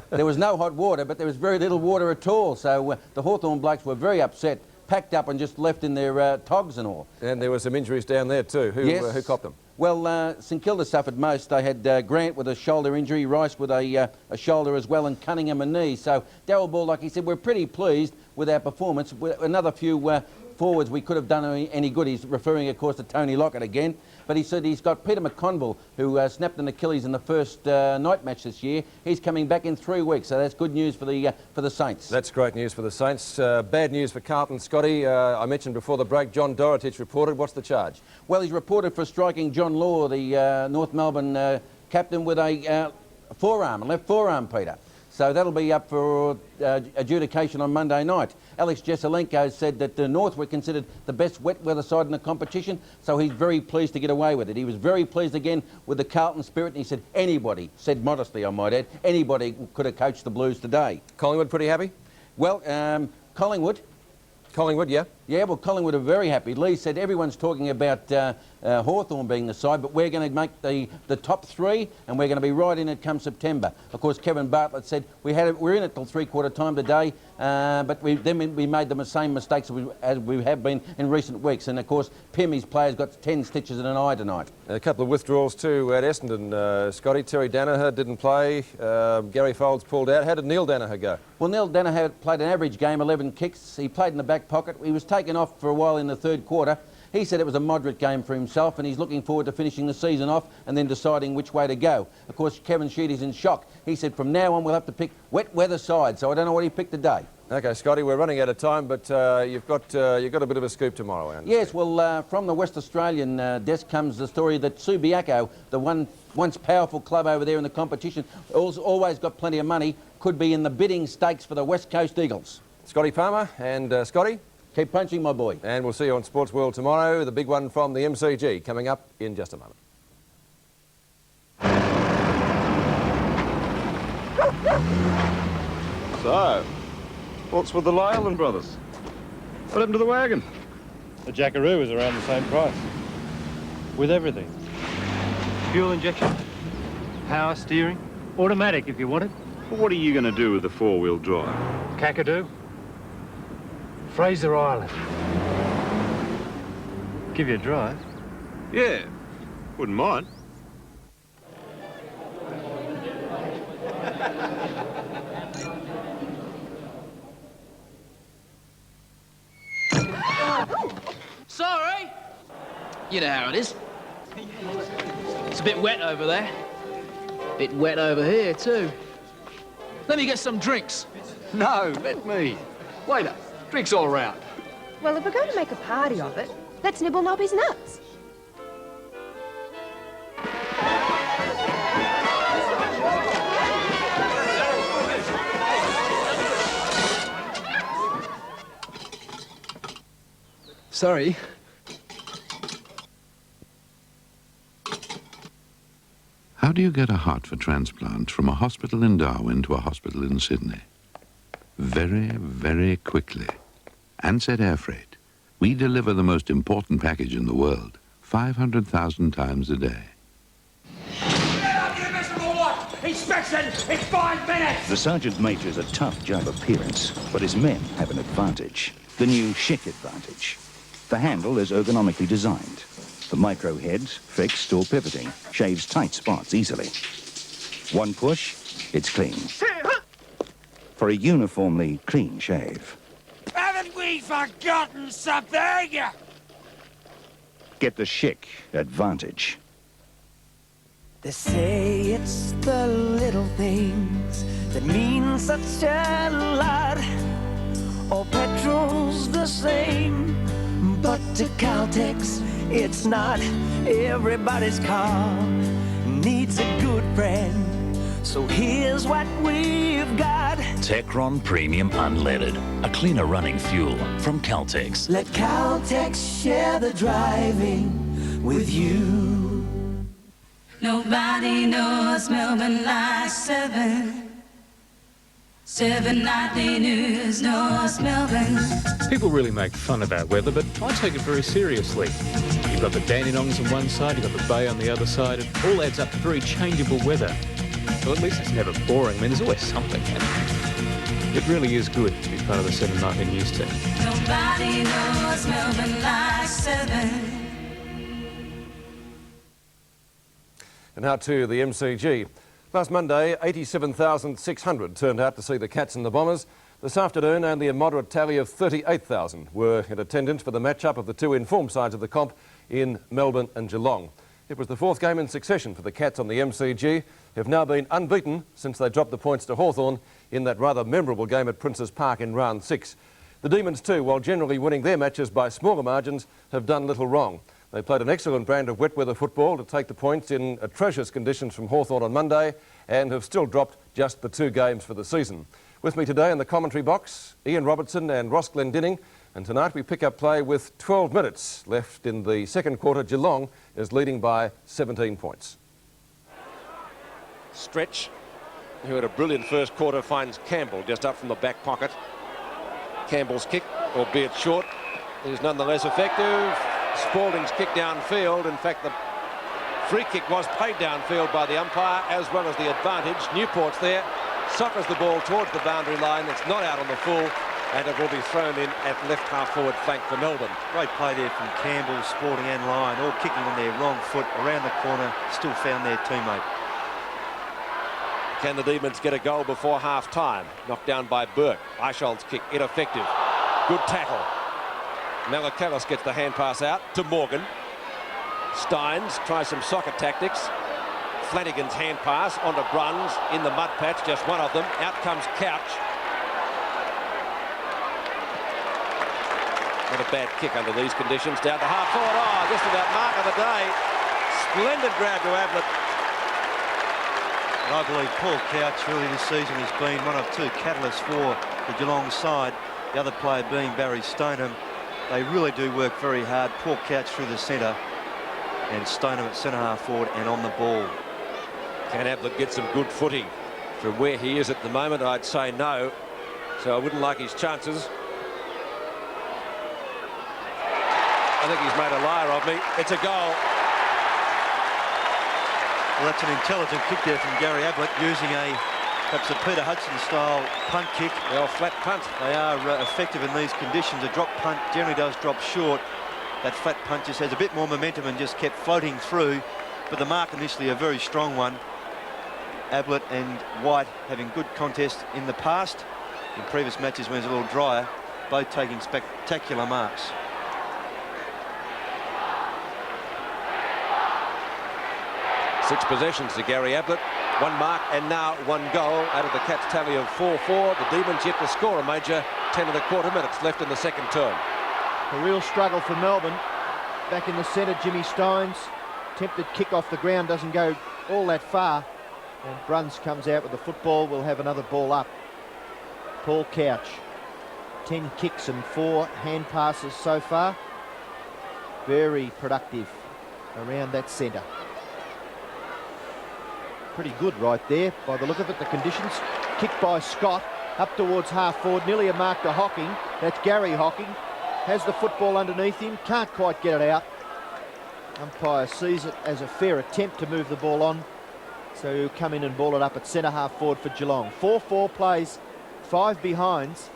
There was no hot water, but there was very little water at all. So the Hawthorn blokes were very upset, packed up and just left in their togs and all. And there were some injuries down there too. Who copped them? Well, St Kilda suffered most. They had Grant with a shoulder injury, Rice with a shoulder as well, and Cunningham a knee. So Darryl Ball, like he said, we're pretty pleased with our performance. Another few forwards we could have done any good. He's referring, of course, to Tony Lockett again. But he said he's got Peter McConville, who snapped an Achilles in the first night match this year. He's coming back in 3 weeks, so that's good news for the Saints. That's great news for the Saints. Bad news for Carlton, Scotty. I mentioned before the break, John Dorotich reported. What's the charge? Well, he's reported for striking John Law, the North Melbourne captain, with a forearm, a left forearm, Peter. So that'll be up for adjudication on Monday night. Alex Jesselenko said that the North were considered the best wet weather side in the competition, so he's very pleased to get away with it. He was very pleased again with the Carlton spirit, and he said anybody, said modestly I might add, anybody could have coached the Blues today. Collingwood pretty happy? Well, Collingwood, yeah? Yeah, well, Collingwood are very happy. Lee said everyone's talking about Hawthorn being the side, but we're going to make the top 3, and we're going to be right in it come September. Of course, Kevin Bartlett said we're in it till 3/4 time today, but we made the same mistakes as we have been in recent weeks. And of course, Pimmy's players got 10 stitches in an eye tonight. A couple of withdrawals too at Essendon, Scotty. Terry Danaher didn't play. Gary Folds pulled out. How did Neil Danaher go? Well, Neil Danaher played an average game, 11 kicks. He played in the back pocket. He was taken off for a while in the 3rd quarter. He said it was a moderate game for himself, and he's looking forward to finishing the season off and then deciding which way to go. Of course, Kevin Sheedy's in shock. He said from now on we'll have to pick wet weather side, so I don't know what he picked today. OK, Scotty, we're running out of time, but you've got a bit of a scoop tomorrow, I understand. Yes, well, from the West Australian desk comes the story that Subiaco, the once powerful club over there in the competition, always got plenty of money, could be in the bidding stakes for the West Coast Eagles. Scotty Palmer and Scotty? Keep punching, my boy. And we'll see you on Sports World tomorrow. The big one from the MCG coming up in just a moment. So, what's with the Leyland brothers? What happened to the wagon? The Jackaroo is around the same price. With everything. Fuel injection, power steering, automatic if you want it. Well, what are you going to do with the 4-wheel drive? Kakadu. Fraser Island. Give you a drive. Yeah, wouldn't mind. Sorry. You know how it is. It's a bit wet over there. Bit wet over here, too. Let me get some drinks. No, let me. Waiter, drinks all round. Well, if we're going to make a party of it, let's nibble Nobby's nuts. Sorry. How do you get a heart for transplant from a hospital in Darwin to a hospital in Sydney? Very, very quickly. Ansett Air Freight. We deliver the most important package in the world, 500,000 times a day. Inspection! It's 5 minutes! The Sergeant Major's a tough job appearance, but his men have an advantage. The new Schick Advantage. The handle is ergonomically designed. The micro heads, fixed or pivoting, shaves tight spots easily. One push, it's clean. For a uniformly clean shave. Haven't we forgotten something? Get the Schick Advantage. They say it's the little things that mean such a lot. All petrol's the same, but to Caltex it's not. Everybody's car needs a good friend, so here's what we've got. Techron Premium Unleaded, a cleaner running fuel from Caltex. Let Caltex share the driving with you. Nobody knows Melbourne like 790 News North Melbourne. People really make fun about weather, but I take it very seriously. You've got the Dandenongs on one side, you've got the bay on the other side. It all adds up to very changeable weather. Well, at least it's never boring. I mean, there's always something happening. It really is good to be part of the 790 News team. Nobody knows Melbourne like 7. And now to the MCG. Last Monday, 87,600 turned out to see the Cats and the Bombers. This afternoon, only a moderate tally of 38,000 were in attendance for the match-up of the two informed sides of the comp in Melbourne and Geelong. It was the fourth game in succession for the Cats on the MCG, who have now been unbeaten since they dropped the points to Hawthorn in that rather memorable game at Princes Park in round 6. The Demons too, while generally winning their matches by smaller margins, have done little wrong. They played an excellent brand of wet weather football to take the points in atrocious conditions from Hawthorn on Monday and have still dropped just the 2 games for the season. With me today in the commentary box, Ian Robertson and Ross Glendinning, and tonight we pick up play with 12 minutes left in the second quarter. Geelong is leading by 17 points. Stretch, who had a brilliant first quarter, finds Campbell just up from the back pocket. Campbell's kick, albeit short, is nonetheless effective. Spalding's kick downfield. In fact, the free kick was played downfield by the umpire, as well as the advantage. Newport's there, suckers the ball towards the boundary line. It's not out on the full, and it will be thrown in at left half forward flank for Melbourne. Great play there from Campbell, Spalding and Lyon, all kicking on their wrong foot around the corner, still found their teammate. Can the Demons get a goal before half-time? Knocked down by Burke. Eichelt's kick, ineffective. Good tackle. Malakalis gets the hand pass out to Morgan. Steins tries some soccer tactics. Flanagan's hand pass onto Bruns in the mud patch, just one of them. Out comes Couch. Not a bad kick under these conditions. Down to half forward. Oh, just about mark of the day. Splendid grab to Ablett. And I believe Paul Couch early this season has been one of 2 catalysts for the Geelong side. The other player being Barry Stoneham. They really do work very hard. Paul Couch through the centre and Stoneham at centre half forward and on the ball. Can Ablett get some good footing from where he is at the moment? I'd say no, so I wouldn't like his chances. I think he's made a liar of me. It's a goal. Well, that's an intelligent kick there from Gary Ablett, using perhaps a Peter Hudson-style punt kick. Well, flat punt. They are effective in these conditions. A drop punt generally does drop short. That flat punt just has a bit more momentum and just kept floating through. But the mark initially a very strong one. Ablett and White having good contest in the past. In previous matches when it's a little drier, both taking spectacular marks. Six possessions to Gary Ablett. 1 mark and now 1 goal out of the Cats tally of 4-4. The Demons yet to score a major. 10.25 minutes left in the second term. A real struggle for Melbourne. Back in the centre, Jimmy Steins. Tempted kick off the ground, doesn't go all that far. And Bruns comes out with the football. We'll have another ball up. Paul Couch. 10 kicks and 4 hand passes so far. Very productive around that centre. Pretty good right there by the look of it, the conditions. Kick by Scott up towards half forward, nearly a mark to Hocking. That's Gary Hocking. Has the football underneath him, can't quite get it out. Umpire sees it as a fair attempt to move the ball on, so he'll come in and ball it up at centre half forward for Geelong. 4-4 plays, 5 behinds.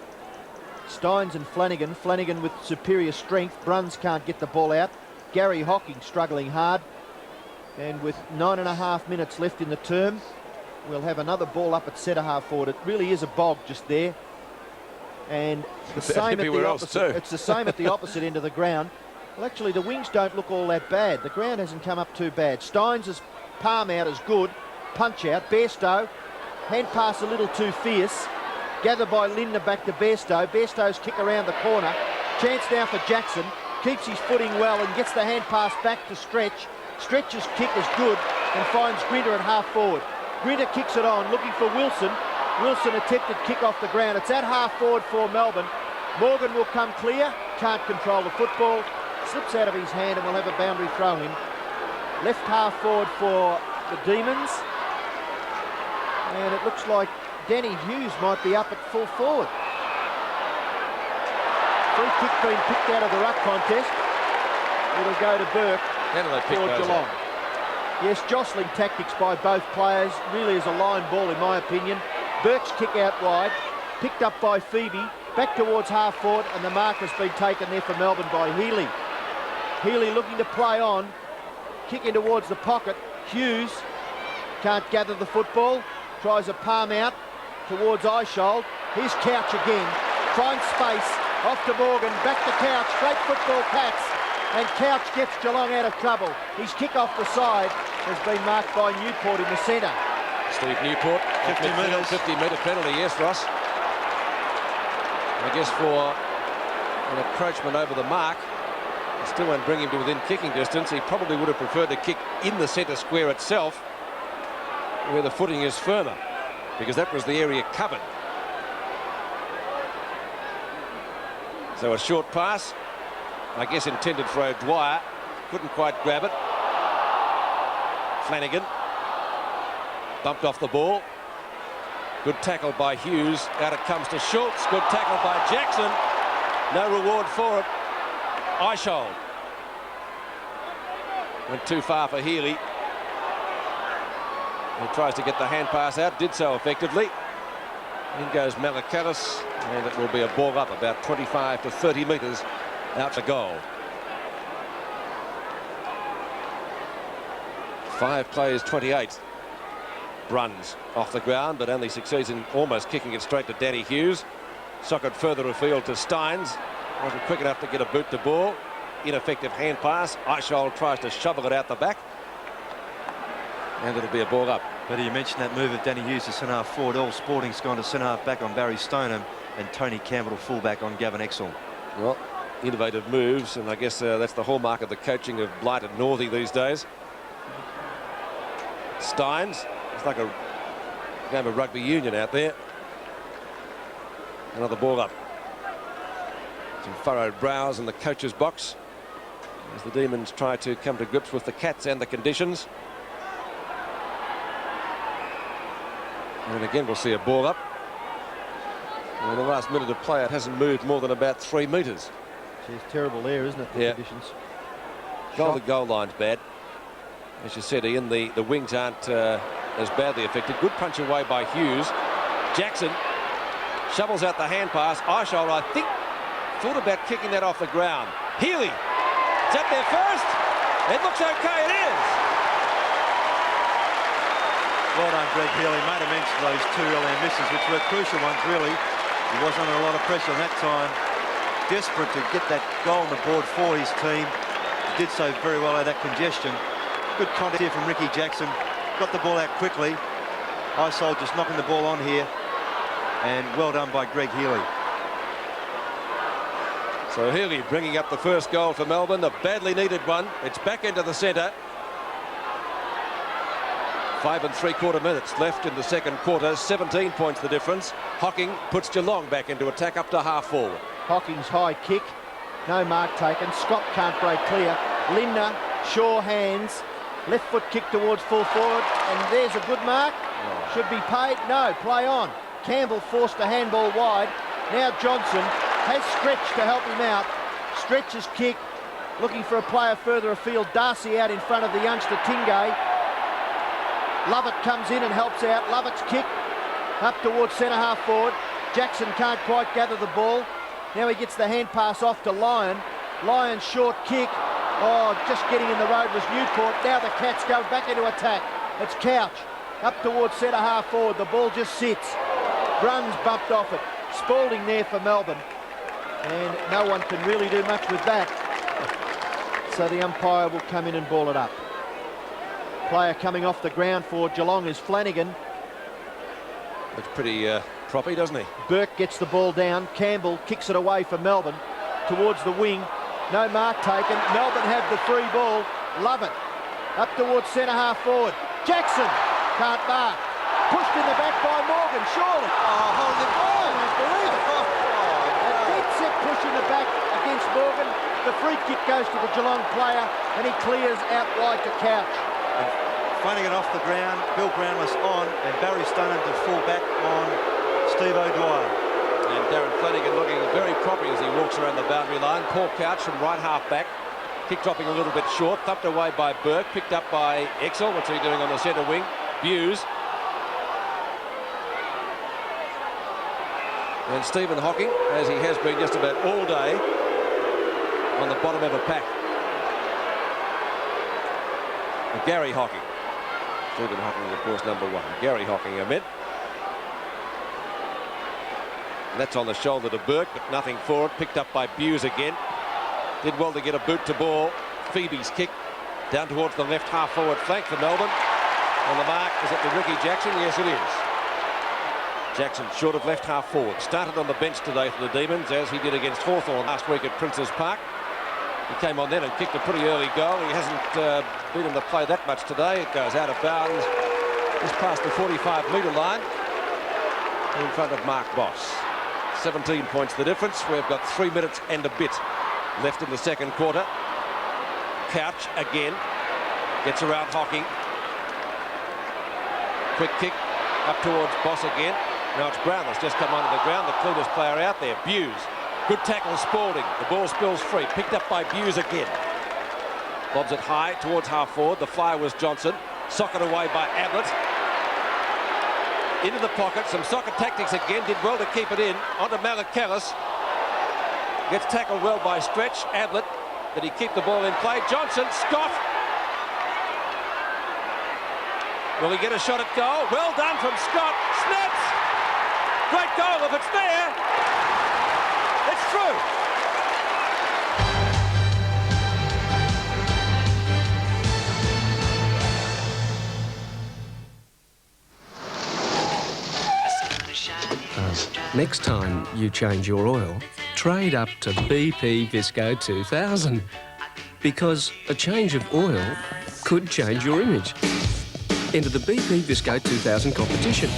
Steins and Flanagan. Flanagan with superior strength. Bruns can't get the ball out. Gary Hocking struggling hard. And with 9.5 minutes left in the term, we'll have another ball up at centre half forward. It really is a bog just there. And the same at the opposite. It's the same at the opposite end of the ground. Well, actually, the wings don't look all that bad. The ground hasn't come up too bad. Steins has palm out is good. Punch out. Bairstow. Hand pass a little too fierce. Gathered by Lindner back to Bairstow. Bairstow's kick around the corner. Chance now for Jackson. Keeps his footing well and gets the hand pass back to Stretch. Stretch's kick is good and finds Grinter at half forward. Grinter kicks it on, looking for Wilson. Wilson attempted kick off the ground. It's at half forward for Melbourne. Morgan will come clear. Can't control the football. Slips out of his hand and will have a boundary throw in. Left half forward for the Demons. And it looks like Danny Hughes might be up at full forward. Free kick being picked out of the ruck contest. It'll go to Burke for Geelong. Yes, jostling tactics by both players. Really is a line ball in my opinion. Burke's kick out wide. Picked up by Phoebe. Back towards half forward and the mark has been taken there for Melbourne by Healy. Healy looking to play on. Kicking towards the pocket. Hughes can't gather the football. Tries a palm out towards Eishold. Here's Couch again. Finds space. Off to Morgan. Back to Couch. Great football pass. And Couch gets Geelong out of trouble. His kick off the side has been marked by Newport in the centre. Steve Newport. 50 metres. 50-metre penalty, yes, Ross. I guess for an encroachment over the mark. It still won't bring him to within kicking distance. He probably would have preferred to kick in the centre square itself, where the footing is firmer, because that was the area covered. So a short pass, I guess intended for O'Dwyer. Couldn't quite grab it. Flanagan bumped off the ball. Good tackle by Hughes. Out it comes to Schultz. Good tackle by Jackson. No reward for it. Eishold went too far for Healy. He tries to get the hand pass out. Did so effectively. In goes Malakalis, and it will be a ball up about 25 to 30 metres out to goal. 5 plays 28. Bruns off the ground, but only succeeds in almost kicking it straight to Danny Hughes. Socket further afield to Steins. Wasn't quick enough to get a boot to ball. Ineffective hand pass. Eishold tries to shovel it out the back. And it'll be a ball up. But you mentioned that move of Danny Hughes to centre half forward. All Sporting's gone to centre half back on Barry Stoneham and Tony Campbell to full back on Gavin Exel. Well, innovative moves, and I guess that's the hallmark of the coaching of Blight and Northey these days. Steins, it's like a game of rugby union out there. Another ball up. Some furrowed brows in the coach's box as the Demons try to come to grips with the Cats and the conditions. And again we'll see a ball up. And in the last minute of play it hasn't moved more than about 3 metres. It's terrible there, isn't it, the conditions? The goal line's bad. As you said, Ian, the wings aren't as badly affected. Good punch away by Hughes. Jackson shovels out the hand pass. Eishold, I think, thought about kicking that off the ground. Healy, it's up there first. It looks okay, it is. Well done, Greg Healy. Made a mention of those 2 earlier misses, which were crucial ones, really. He was under a lot of pressure on that time. Desperate to get that goal on the board for his team. He did so very well out of that congestion. Good contact here from Ricky Jackson. Got the ball out quickly. Eishold just knocking the ball on here. And well done by Greg Healy. So Healy bringing up the first goal for Melbourne, a badly needed one. It's back into the centre. 5 3/4 minutes left in the second quarter. 17 points the difference. Hocking puts Geelong back into attack up to half forward. Hocking's high kick. No mark taken. Scott can't break clear. Lindner, Shaw hands. Left foot kick towards full forward. And there's a good mark. Should be paid. No, play on. Campbell forced a handball wide. Now Johnson has Stretch to help him out. Stretch's kick. Looking for a player further afield. Darcy out in front of the youngster Tingay. Lovett comes in and helps out. Lovett's kick up towards centre half forward. Jackson can't quite gather the ball. Now he gets the hand pass off to Lyon. Lyon's short kick. Oh, just getting in the road was Newport. Now the Cats go back into attack. It's Couch up towards centre half forward. The ball just sits. Bruns bumped off it. Spalding there for Melbourne. And no one can really do much with that. So the umpire will come in and ball it up. Player coming off the ground for Geelong is Flanagan. Looks pretty proppy, doesn't he? Burke gets the ball down. Campbell kicks it away for Melbourne towards the wing. No mark taken. Melbourne have the free ball. Love it. Up towards centre half forward. Jackson can't mark. Pushed in the back by Morgan, surely. Oh, hold it. Oh, I can't believe it. A dead set push in the back against Morgan. The free kick goes to the Geelong player and he clears out wide to Couch. And Flanagan off the ground, Bill Brownless on, and Barry Stunning to full back on Steve O'Dwyer. And Darren Flanagan looking very proppy as he walks around the boundary line. Paul Couch from right half back. Kick dropping a little bit short, thumped away by Burke, picked up by Exel. What's he doing on the centre wing? Buse. And Stephen Hocking, as he has been just about all day, on the bottom of a pack. And Gary Hocking. Stephen Hocking, of course, number 1. Gary Hocking, I meant. And that's on the shoulder to Burke, but nothing for it. Picked up by Buse again. Did well to get a boot to ball. Phoebe's kick down towards the left half forward flank for Melbourne. On the mark, is it the Ricky Jackson? Yes, it is. Jackson short of left half forward. Started on the bench today for the Demons, as he did against Hawthorn last week at Princes Park. He came on then and kicked a pretty early goal. He hasn't been in the play that much today. It goes out of bounds just past the 45-metre line in front of Mark Boss. 17 points the difference. We've got 3 minutes and a bit left in the second quarter. Couch again. Gets around Hocking. Quick kick up towards Boss again. Now it's Brown that's just come onto the ground. The cleanest player out there. Buse. Good tackle, Spalding. The ball spills free. Picked up by Buse again. Lobs it high towards half forward. The flyer was Johnson. Socket away by Ablett. Into the pocket. Some soccer tactics again. Did well to keep it in. Onto Malakalis. Gets tackled well by Stretch. Ablett. Did he keep the ball in play? Johnson. Scott. Will he get a shot at goal? Well done from Scott. Snaps. Great goal if it's there. It's through. Next time you change your oil, trade up to BP Visco 2000. Because a change of oil could change your image. Enter the BP Visco 2000 competition.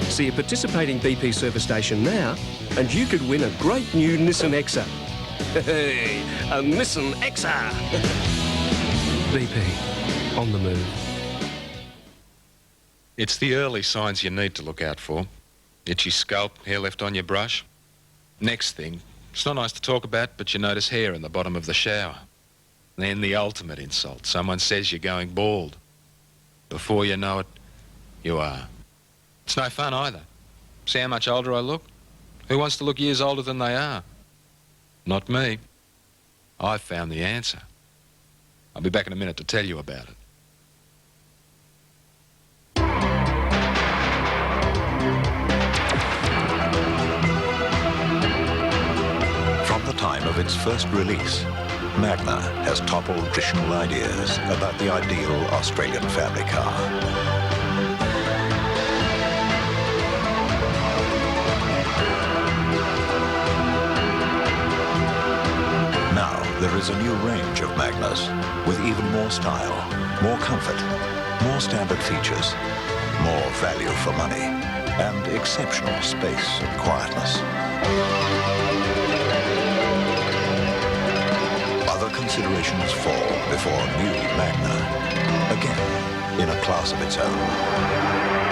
See a participating BP service station now and you could win a great new Nissan Exa. Hey, a Nissan Exa! BP, on the move. It's the early signs you need to look out for. Itchy scalp, hair left on your brush. Next thing, it's not nice to talk about, but you notice hair in the bottom of the shower. Then the ultimate insult, someone says you're going bald. Before you know it, you are. It's no fun either. See how much older I look? Who wants to look years older than they are? Not me. I've found the answer. I'll be back in a minute to tell you about it. From the time of its first release, Magna has toppled traditional ideas about the ideal Australian family car. Now there is a new range of Magnas with even more style, more comfort, more standard features, more value for money, and exceptional space and quietness. Other considerations fall before new Magna, again in a class of its own.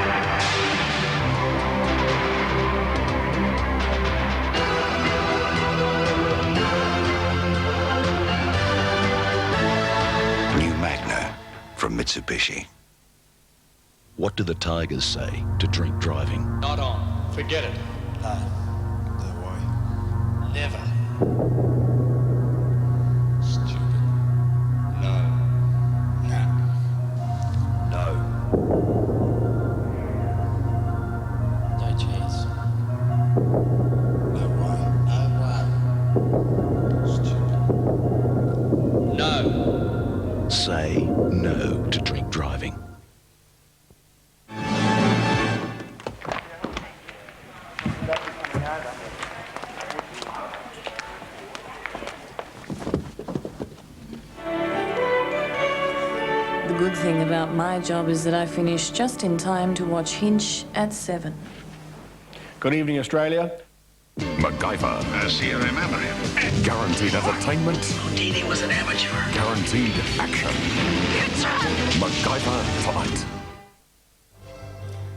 New Magna from Mitsubishi. What do the Tigers say to drink driving? Not on. Forget it. No. No way. Never. say no to drink driving. The good thing about my job is that I finish just in time to watch Hinch at 7. Good evening, Australia. MacGyver. As you remember him. Guaranteed entertainment. Houdini was an amateur. Guaranteed action. MacGyver tonight.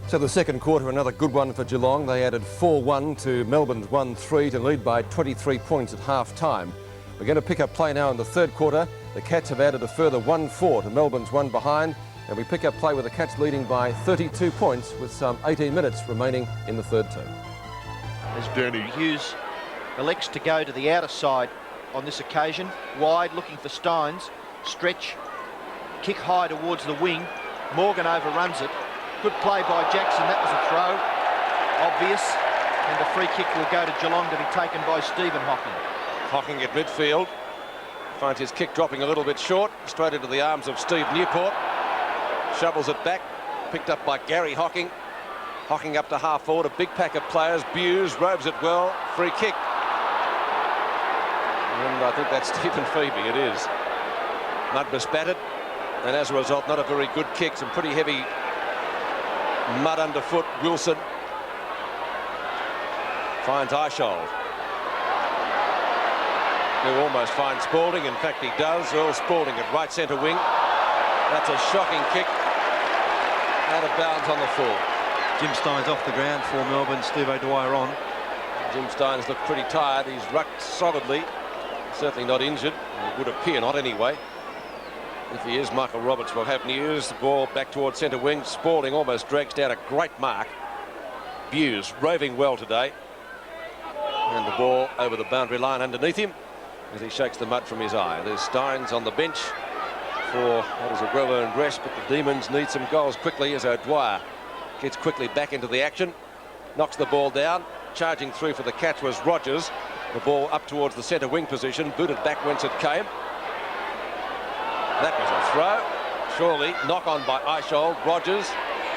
So the second quarter, another good one for Geelong. They added 4-1 to Melbourne's 1-3 to lead by 23 points at half-time. We're going to pick up play now in the third quarter. The Cats have added a further 1-4 to Melbourne's one behind, and we pick up play with the Cats leading by 32 points with some 18 minutes remaining in the third term. As Danny Hughes elects to go to the outer side on this occasion, wide looking for Steins, stretch, kick high towards the wing, Morgan overruns it, good play by Jackson, that was a throw, obvious, and the free kick will go to Geelong to be taken by Stephen Hocking. Hocking at midfield, finds his kick dropping a little bit short, straight into the arms of Steve Newport, shovels it back, picked up by Gary Hocking. Hocking up to half forward, a big pack of players. Buse robes it well, free kick. And I think that's Stephen Phoebe, it is. Mud bespattered, and as a result, not a very good kick. Some pretty heavy mud underfoot. Wilson finds Eishold, who almost finds Spalding. In fact, he does. Earl Spalding at right centre wing. That's a shocking kick. Out of bounds on the full. Jim Stein's off the ground for Melbourne, Steve O'Dwyer on. Jim Stein's looked pretty tired. He's rucked solidly. Certainly not injured. It would appear not anyway. If he is, Michael Roberts will have news. The ball back towards centre wing. Spalding almost drags down a great mark. Buse roving well today. And the ball over the boundary line underneath him as he shakes the mud from his eye. There's Steins on the bench for what is a well-earned rest, but the Demons need some goals quickly as O'Dwyer gets quickly back into the action, knocks the ball down. Charging through for the Cats was Rogers. The ball up towards the centre wing position, booted back whence it came. That was a throw. Surely knock on by Eishold, Rogers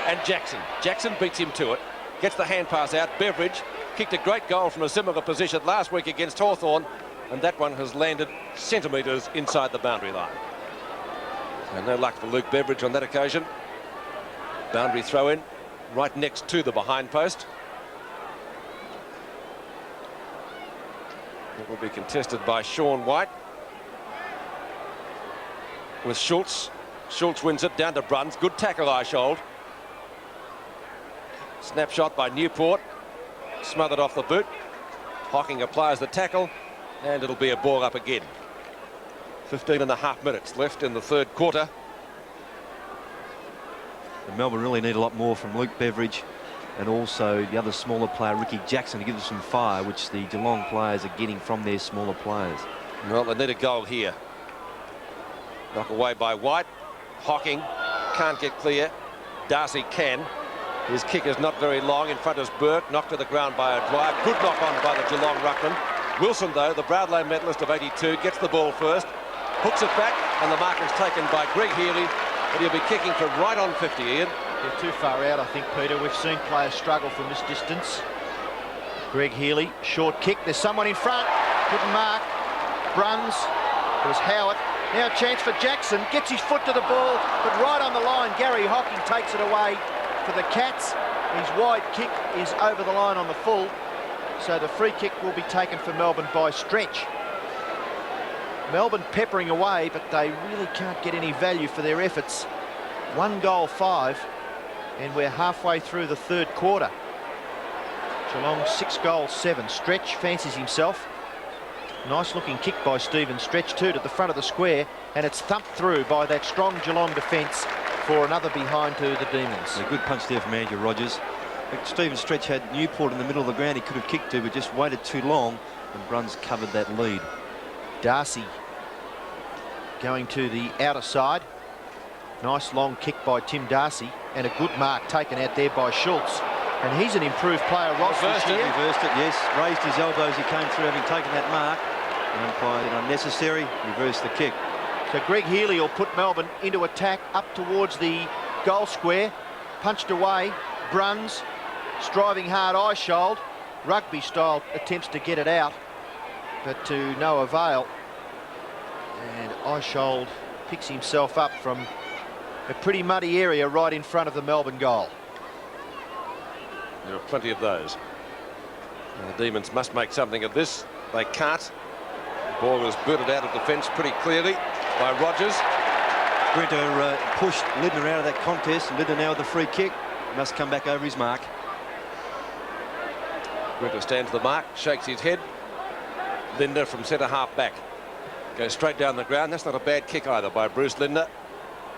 and Jackson. Jackson beats him to it, gets the hand pass out. Beveridge kicked a great goal from a similar position last week against Hawthorn, and that one has landed centimetres inside the boundary line. And no luck for Luke Beveridge on that occasion. Boundary throw in right next to the behind post. It will be contested by Sean White with Schultz. Schultz wins it down to Bruns. Good tackle, Eishold. Snapshot by Newport. Smothered off the boot. Hocking applies the tackle, and it'll be a ball up again. 15.5 minutes left in the third quarter. And Melbourne really need a lot more from Luke Beveridge and also the other smaller player, Ricky Jackson, to give them some fire, which the Geelong players are getting from their smaller players. Well, they need a goal here. Knock away by White. Hocking can't get clear. Darcy can. His kick is not very long. In front is Burke. Knocked to the ground by O'Dwyer. Good knock on by the Geelong ruckman. Wilson, though, the Brownlow medalist of 82, gets the ball first. Hooks it back, and the mark is taken by Greg Healy. But he'll be kicking from right on 50, Ian. They're too far out, I think, Peter. We've seen players struggle from this distance. Greg Healy, short kick. There's someone in front. Couldn't mark. Bruns. There's Howard. Now a chance for Jackson. Gets his foot to the ball, but right on the line, Gary Hocking takes it away for the Cats. His wide kick is over the line on the full. So the free kick will be taken for Melbourne by Stretch. Melbourne peppering away, but they really can't get any value for their efforts. 1 goal, 5, and we're halfway through the third quarter. Geelong 6 goals, 7. Stretch fancies himself. Nice looking kick by Stephen Stretch too to the front of the square, and it's thumped through by that strong Geelong defence for another behind to the Demons. A good punch there from Andrew Rogers. Stephen Stretch had Newport in the middle of the ground he could have kicked to, but just waited too long, and Bruns covered that lead. Darcy going to the outer side. Nice long kick by Tim Darcy, and a good mark taken out there by Schultz. And he's an improved player, Ross. Reversed it, yes. Raised his elbows, he came through having taken that mark. And umpire, unnecessary, reversed the kick. So Greg Healy will put Melbourne into attack up towards the goal square. Punched away. Bruns striving hard, Eyesold. Rugby-style attempts to get it out, but to no avail. And Eyesold picks himself up from a pretty muddy area right in front of the Melbourne goal. There are plenty of those. And the Demons must make something of this. They can't. The ball was booted out of defence pretty clearly by Rogers. Grinter pushed Lindner out of that contest. Lindner now with the free kick. Must come back over his mark. Grinter stands the mark, shakes his head. Lindner from centre half back. Goes straight down the ground. That's not a bad kick either by Bruce Lindner.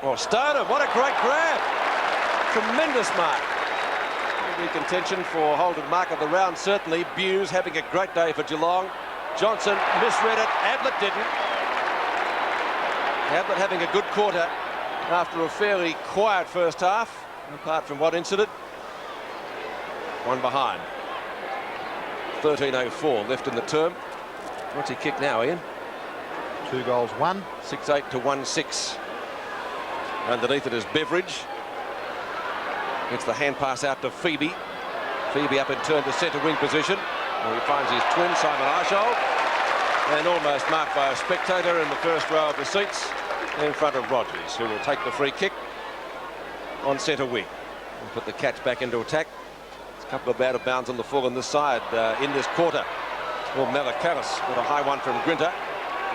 Oh, Stoneham, what a great grab. Tremendous mark. Be contention for holding mark of the round, certainly. Buse having a great day for Geelong. Johnson misread it. Ablett didn't. Ablett having a good quarter after a fairly quiet first half, apart from one incident. One behind. 13:04 left in the term. What's he kicked now, Ian? 2 goals, 1. 6-8 to 1-6. Underneath it is Beveridge. Gets the hand pass out to Phoebe. Phoebe up in turn to centre wing position. Well, he finds his twin, Simon Eyesold. And almost marked by a spectator in the first row of the seats in front of Rogers, who will take the free kick on centre wing and put the Cats back into attack. There's a couple of out of bounds on the full on this side in this quarter. Well, Malakalis got a high one from Grinter.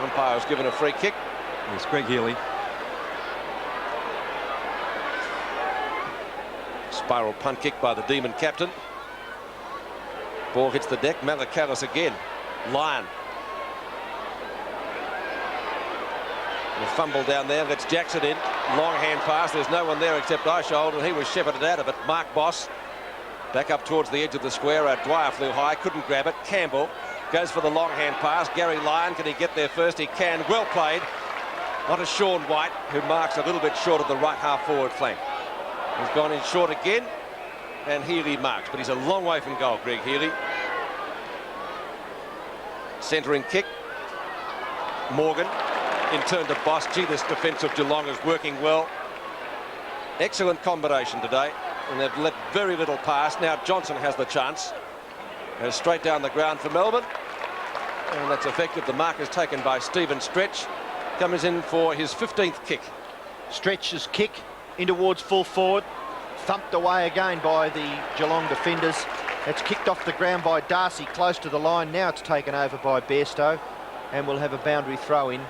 Umpire was given a free kick. It's Greg Healy. Spiral punt kick by the Demon captain. Ball hits the deck. Malakalis again. Lyon. A fumble down there. Lets Jackson in. Long hand pass. There's no one there except Eyesold, and he was shepherded out of it. Mark Boss back up towards the edge of the square. Dwyer flew high. Couldn't grab it. Campbell goes for the long hand pass. Gary Lyon, can he get there first? He can. Well played. On to Sean White, who marks a little bit short of the right half forward flank. He's gone in short again, and Healy marks, but he's a long way from goal, Greg Healy. Centering kick. Morgan in turn to Boss. Gee, this defence of Geelong is working well. Excellent combination today, and they've let very little pass. Now Johnson has the chance. Goes straight down the ground for Melbourne, and that's effective. The mark is taken by Stephen Stretch. Comes in for his 15th kick. Stretch's kick in towards full forward. Thumped away again by the Geelong defenders. It's kicked off the ground by Darcy close to the line. Now it's taken over by Bairstow, and we'll have a boundary throw in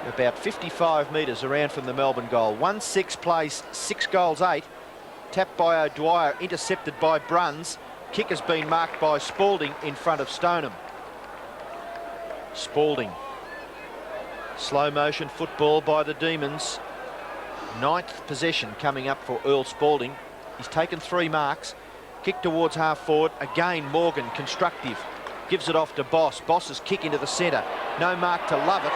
about 55 metres around from the Melbourne goal. 1-6 plays 6 goals 8. Tapped by O'Dwyer, intercepted by Bruns. Kick has been marked by Spalding in front of Stoneham. Spalding. Slow motion football by the Demons. 9th possession coming up for Earl Spalding. He's taken 3 marks. Kick towards half forward. Again, Morgan, constructive. Gives it off to Boss. Boss's kick into the centre. No mark to Lovett.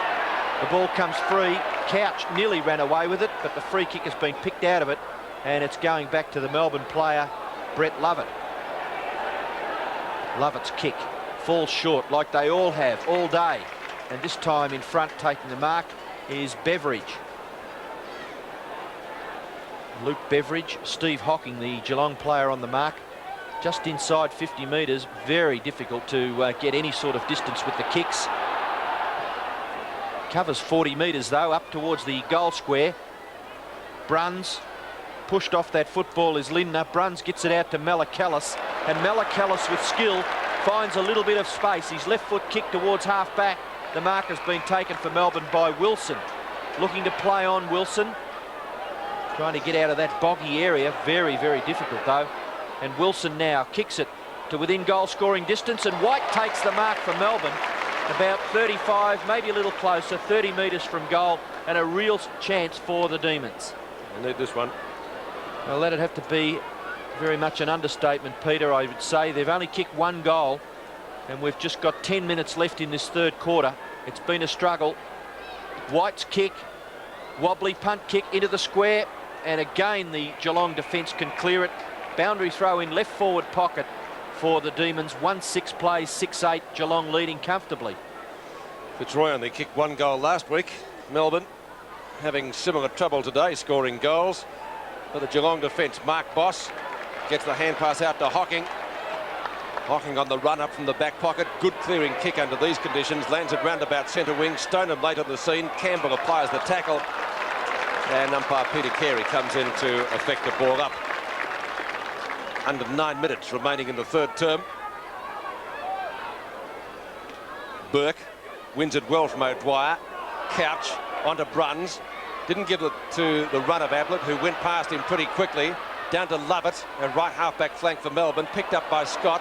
The ball comes free. Couch nearly ran away with it, but the free kick has been picked out of it, and it's going back to the Melbourne player, Brett Lovett. Lovett's kick falls short, like they all have all day. And this time in front, taking the mark, is Beveridge. Luke Beveridge, Steve Hocking, the Geelong player on the mark, just inside 50 metres. Very difficult to get any sort of distance with the kicks. Covers 40 metres though, up towards the goal square. Bruns pushed off that football is Lindner. Bruns gets it out to Malakalis, and Malakalis with skill finds a little bit of space. His left foot kick towards half back. The mark has been taken for Melbourne by Wilson. Looking to play on Wilson. Trying to get out of that boggy area. Very, very difficult though. And Wilson now kicks it to within goal scoring distance, and White takes the mark for Melbourne. About 35, maybe a little closer, 30 metres from goal, and a real chance for the Demons. I need this one. Well, that'd have to be very much an understatement, Peter, I would say. They've only kicked 1 goal, and we've just got 10 minutes left in this 3rd quarter. It's been a struggle. White's kick, wobbly punt kick into the square, and again the Geelong defence can clear it. Boundary throw in left forward pocket for the Demons. 1-6 plays 6-8. Geelong leading comfortably. Fitzroy only kicked 1 goal last week. North Melbourne having similar trouble today scoring goals. For the Geelong defence, Mark Boss gets the hand pass out to Hocking. Hocking on the run up from the back pocket. Good clearing kick under these conditions. Lands it round about centre wing. Stoneham late on the scene. Campbell applies the tackle. And umpire Peter Carey comes in to effect a ball up. Under 9 minutes remaining in the third term. Burke wins it well from O'Dwyer. Couch onto Bruns. Didn't give it to the run of Ablett, who went past him pretty quickly. Down to Lovett, a right half-back flank for Melbourne. Picked up by Scott.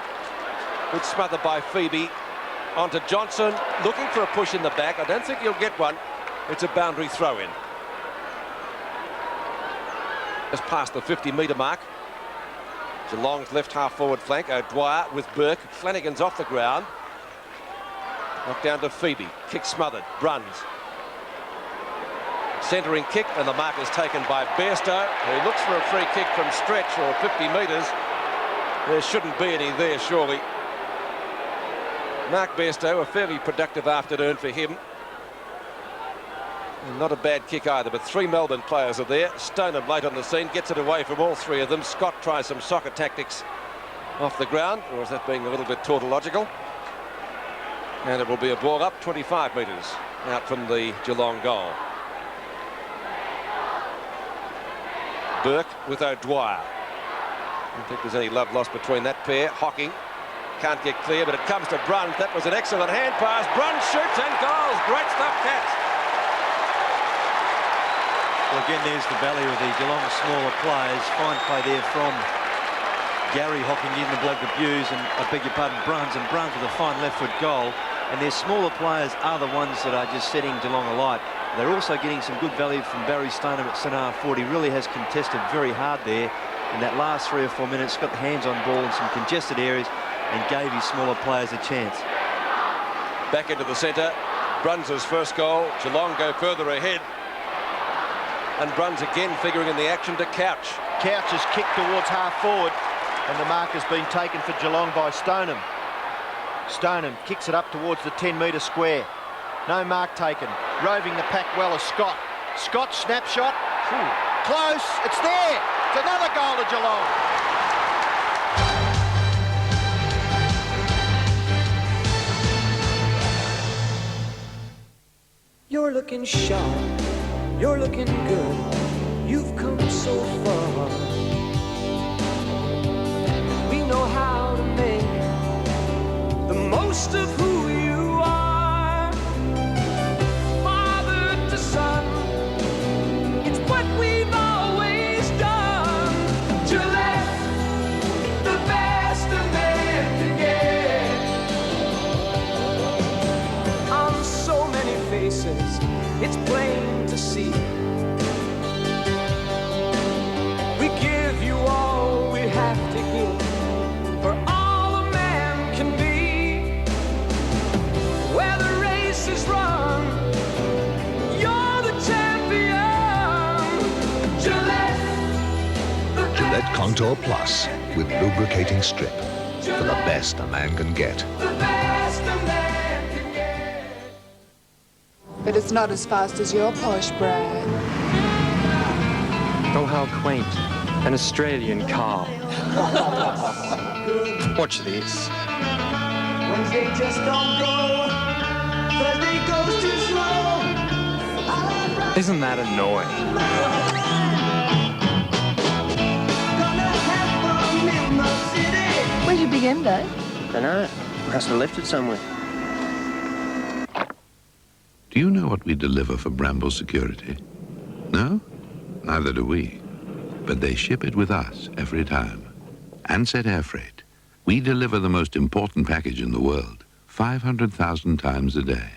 Good smothered by Phoebe. Onto Johnson, looking for a push in the back. I don't think he'll get one. It's a boundary throw-in. Just past the 50-metre mark. Geelong's left half-forward flank. O'Dwyer with Burke. Flanagan's off the ground. Knocked down to Phoebe. Kick smothered. Bruns. Centering kick, and the mark is taken by Bairstow, who looks for a free kick from stretch or 50 metres. There shouldn't be any there, surely. Mark Bairstow, a fairly productive afternoon for him. And not a bad kick either, but 3 Melbourne players are there. Stoneham late on the scene, gets it away from all 3 of them. Scott tries some soccer tactics off the ground, or is that being a little bit tautological? And it will be a ball up 25 metres out from the Geelong goal. Burke with O'Dwyer. I don't think there's any love lost between that pair. Hocking can't get clear, but it comes to Bruns. That was an excellent hand pass. Bruns shoots and goals. Great stuff, Cats. Well, again, there's the value of the Geelong smaller players. Fine play there from Gary Hocking, in the bloke abuse, and I beg your pardon, Bruns, and Bruns with a fine left foot goal. And their smaller players are the ones that are just setting Geelong alight. They're also getting some good value from Barry Stoneham at centre half forward. He really has contested very hard there. In that last 3 or 4 minutes, got the hands on ball in some congested areas and gave his smaller players a chance. Back into the centre. Bruns' first goal. Geelong go further ahead. And Bruns again figuring in the action to Couch. Couch is kicked towards half forward, and the mark has been taken for Geelong by Stoneham. Stoneham kicks it up towards the 10-metre square. No mark taken. Roving the pack well is Scott. Scott snapshot. Close. It's there. It's another goal to Geelong. You're looking sharp. You're looking good. You've come so far. We know how to make the most of who you are. Father to son, it's what we've always done. To let the best of men get. On so many faces, it's plain to see. We give you all we have to give, for all a man can be. Where the race is run, you're the champion. Gillette Contour Plus with lubricating strip for the best a man can get. But it's not as fast as your posh bride. Oh, how quaint. An Australian car. Watch this. Wednesday just don't go. Thursday goes too slow. Isn't that annoying? Where'd you begin, Dave? Dunno. Must have left it somewhere. Do you know what we deliver for Bramble Security? No? Neither do we. But they ship it with us every time. Ansett Air Freight. We deliver the most important package in the world, 500,000 times a day.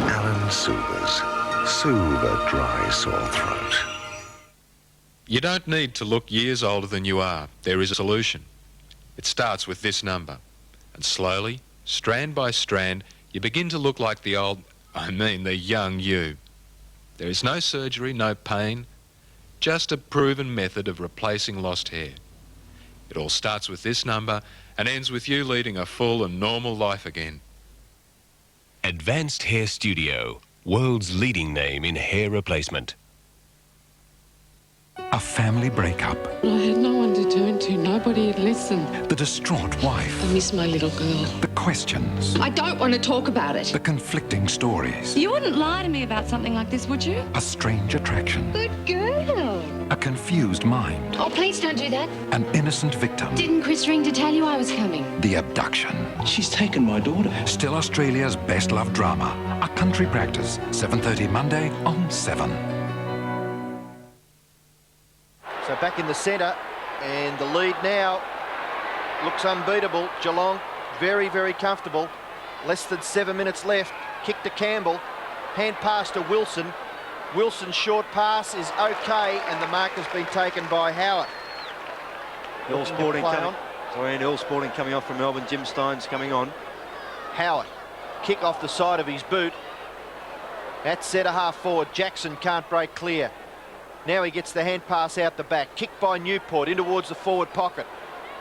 Alan Soothers. Soothe a dry, sore throat. You don't need to look years older than you are. There is a solution. It starts with this number. And slowly, strand by strand, you begin to look like the young you. There is no surgery, no pain, just a proven method of replacing lost hair. It all starts with this number and ends with you leading a full and normal life again. Advanced Hair Studio, world's leading name in hair replacement. A family breakup. I had no one to turn to. Nobody had listened. The distraught wife. I miss my little girl. The questions. I don't want to talk about it. The conflicting stories. You wouldn't lie to me about something like this, would you? A strange attraction. Good girl. A confused mind. Oh, please don't do that. An innocent victim. Didn't Chris ring to tell you I was coming? The abduction. She's taken my daughter. Still Australia's best loved drama. A Country Practice. 7:30 Monday on 7. So back in the centre, and the lead now looks unbeatable. Geelong very, very comfortable. Less than 7 minutes left. Kick to Campbell. Hand pass to Wilson. Wilson's short pass is okay, and the mark has been taken by Howard. Earl Sporting coming off from Melbourne. Jim Steins coming on. Howard, kick off the side of his boot. At centre half forward, Jackson can't break clear. Now he gets the hand pass out the back. Kick by Newport in towards the forward pocket.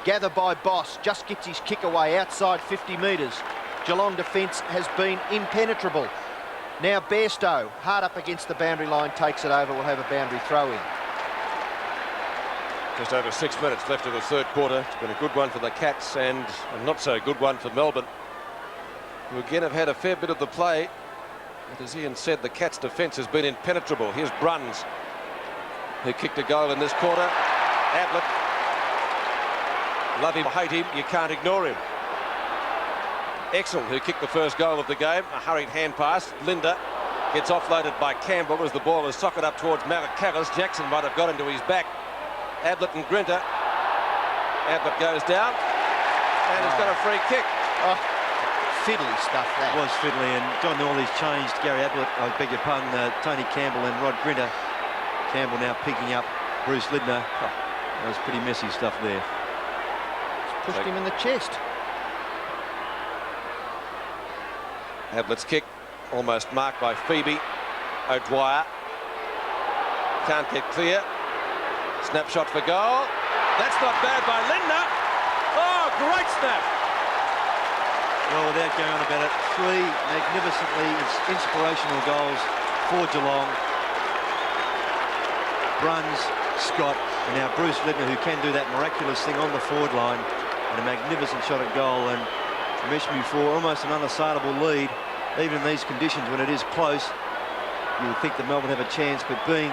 Gather by Boss, just gets his kick away outside 50 metres. Geelong defence has been impenetrable. Now Bairstow, hard up against the boundary line, takes it over. We'll have a boundary throw in. Just over 6 minutes left of the third quarter. It's been a good one for the Cats and a not so good one for Melbourne, who again have had a fair bit of the play. But as Ian said, the Cats' defence has been impenetrable. Here's Bruns, who kicked a goal in this quarter. Ablett, love him, hate him, you can't ignore him. Exel, who kicked the first goal of the game, a hurried hand pass. Linda gets offloaded by Campbell as the ball is socked up towards Malakalis. Jackson might have got into his back. Ablett and Grinter. Ablett goes down and has got a free kick. Oh, fiddly stuff that. It was fiddly, and John Norley's changed Gary Ablett, I beg your pardon, Tony Campbell and Rod Grinter. Campbell now picking up Bruce Lidner. Oh, that was pretty messy stuff there. Just pushed him in the chest. Ablett's kick almost marked by Phoebe. O'Dwyer can't get clear. Snapshot for goal. That's not bad by Lindner. Oh, great snap. Well, without going on about it, 3 magnificently inspirational goals for Geelong. Bruns, Scott, and now Bruce Lidner, who can do that miraculous thing on the forward line, and a magnificent shot at goal. And I mentioned before, almost an unassailable lead. Even in these conditions, when it is close, you would think that Melbourne have a chance, but being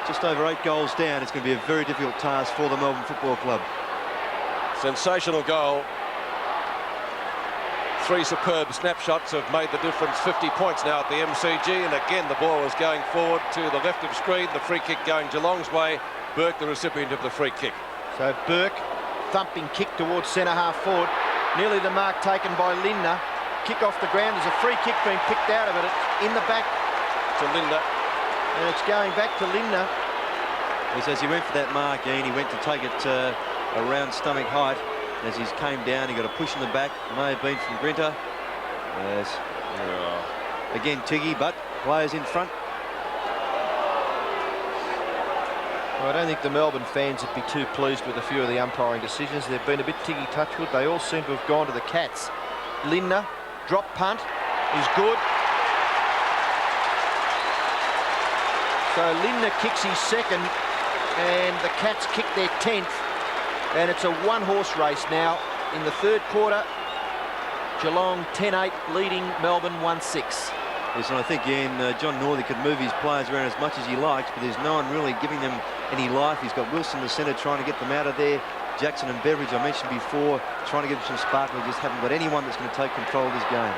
just over 8 goals down, it's going to be a very difficult task for the Melbourne Football Club. Sensational goal. 3 superb snapshots have made the difference. 50 points now at the MCG, and again the ball is going forward to the left of screen. The free kick going Geelong's way. Burke, the recipient of the free kick. So Burke, thumping kick towards centre half forward. Nearly the mark taken by Lindner. Kick off the ground. There's a free kick being picked out of it. In the back to Lindner. And it's going back to Lindner. As he went for that mark, Ian, he went to take it around stomach height. As he came down, he got a push in the back. May have been from Grinter. Yes. Again, Tiggy, but players in front. Well, I don't think the Melbourne fans would be too pleased with a few of the umpiring decisions. They've been a bit Tiggy Touchwood. They all seem to have gone to the Cats. Lindner, drop punt, is good. So Lindner kicks his second, and the Cats kick their 10th. And it's a one-horse race now in the third quarter. Geelong 10-8, leading Melbourne 1-6. Yes, and I think, Ian, John Northey could move his players around as much as he likes, but there's no one really giving them any life. He's got Wilson in the centre trying to get them out of there. Jackson and Beveridge, I mentioned before, trying to give them some sparkle. Just haven't got anyone that's going to take control of this game.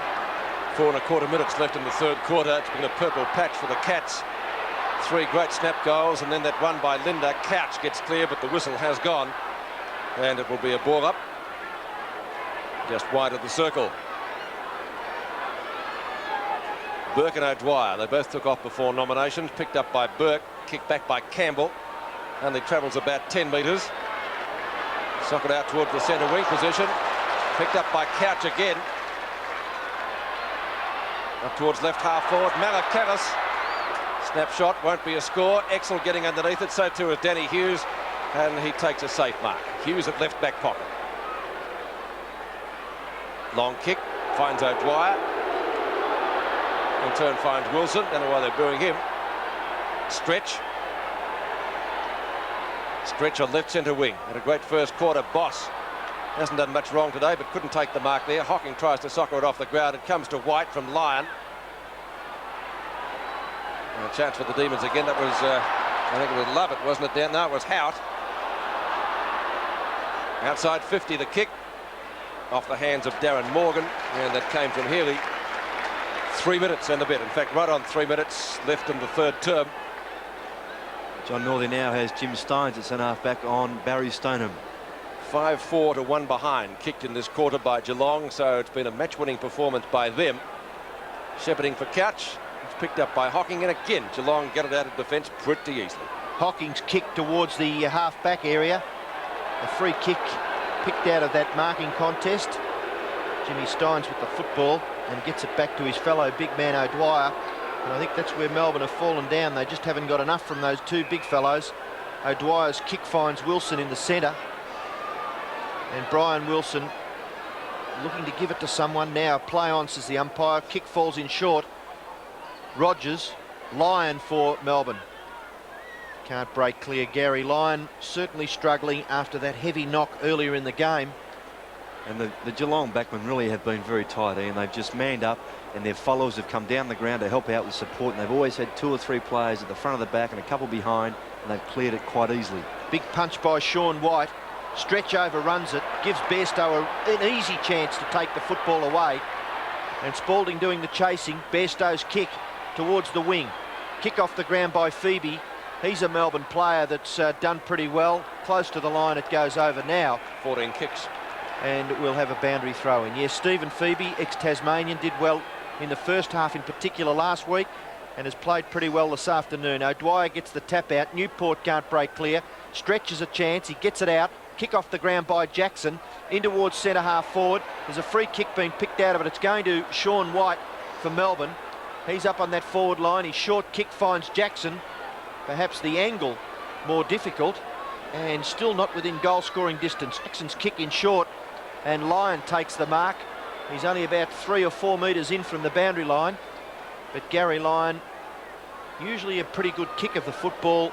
4.25 minutes left in the third quarter. It's been a purple patch for the Cats. 3 great snap goals, and then that one by Linda. Couch gets clear, but the whistle has gone. And it will be a ball up just wide of the circle. Burke and O'Dwyer, they both took off before nominations. Picked up by Burke, kicked back by Campbell. Only travels about 10 metres. Socket out towards the centre wing position. Picked up by Couch again. Up towards left half forward. Malakalis Snapshot won't be a score. Exel getting underneath it, so too is Danny Hughes, and he takes a safe mark. Hughes at left back pocket. Long kick, finds O'Dwyer. In turn finds Wilson. Don't know why they're booing him. Stretch. Stretch on left centre wing. Had a great first quarter. Boss hasn't done much wrong today, but couldn't take the mark there. Hocking tries to soccer it off the ground. It comes to White from Lyon. And a chance for the Demons again. That was, I think it was Lovett, wasn't it, Dan? No, it was Hout. Outside 50, the kick. Off the hands of Darren Morgan, and that came from Healy. 3 minutes and a bit. In fact, right on 3 minutes left in the third term. John Northey now has Jim Steins at centre-half back on Barry Stoneham. 5-4 to 1 behind. Kicked in this quarter by Geelong, so it's been a match-winning performance by them. Shepherding for Couch. It's picked up by Hocking, and again, Geelong get it out of defence pretty easily. Hocking's kick towards the half-back area. A free kick picked out of that marking contest. Jimmy Steins with the football and gets it back to his fellow big man O'Dwyer. And I think that's where Melbourne have fallen down. They just haven't got enough from those two big fellows. O'Dwyer's kick finds Wilson in the centre. And Brian Wilson looking to give it to someone now. Play on, says the umpire. Kick falls in short. Rogers, Lyon for Melbourne. Can't break clear. Gary Lyon certainly struggling after that heavy knock earlier in the game. And the Geelong backmen really have been very tight, and they've just manned up, and their followers have come down the ground to help out with support, and they've always had 2 or 3 players at the front of the back and a couple behind, and they've cleared it quite easily. Big punch by Sean White. Stretch overruns it, gives Bairstow an easy chance to take the football away. And Spalding doing the chasing. Bairstow's kick towards the wing. Kick off the ground by Phoebe. He's a Melbourne player that's done pretty well. Close to the line it goes over now. 14 kicks. And we'll have a boundary throw in. Yes, Stephen Phoebe, ex-Tasmanian, did well in the first half in particular last week and has played pretty well this afternoon. O'Dwyer gets the tap out. Newport can't break clear. Stretches a chance. He gets it out. Kick off the ground by Jackson. In towards centre half forward. There's a free kick being picked out of it. It's going to Sean White for Melbourne. He's up on that forward line. His short kick finds Jackson. Perhaps the angle more difficult. And still not within goal scoring distance. Jackson's kick in short. And Lyon takes the mark. He's only about 3 or 4 metres in from the boundary line. But Gary Lyon, usually a pretty good kick of the football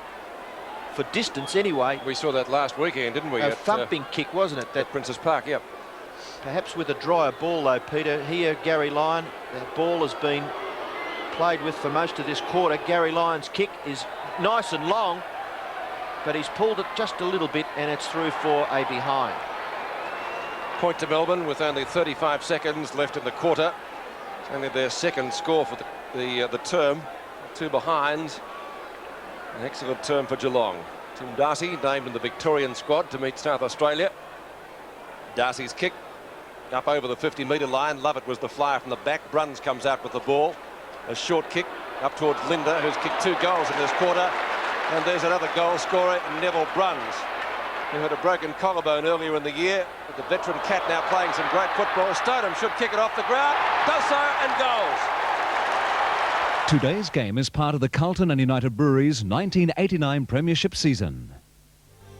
for distance anyway. We saw that last weekend, didn't we? A thumping kick, wasn't it? At Princes Park, yep. Perhaps with a drier ball though, Peter. Here, Gary Lyon, that ball has been played with for most of this quarter. Gary Lyon's kick is nice and long, but he's pulled it just a little bit and it's through for a behind. Point to Melbourne with only 35 seconds left in the quarter. It's only their second score for the term. 2 behinds. An excellent term for Geelong. Tim Darcy named in the Victorian squad to meet South Australia. Darcy's kick up over the 50-metre line. Lovett was the flyer from the back. Bruns comes out with the ball. A short kick up towards Linda, who's kicked 2 goals in this quarter. And there's another goal scorer, Neville Bruns, who had a broken collarbone earlier in the year. But the veteran cat now playing some great football. Stoneham should kick it off the ground. Does so and goals. Today's game is part of the Carlton and United Breweries 1989 Premiership season.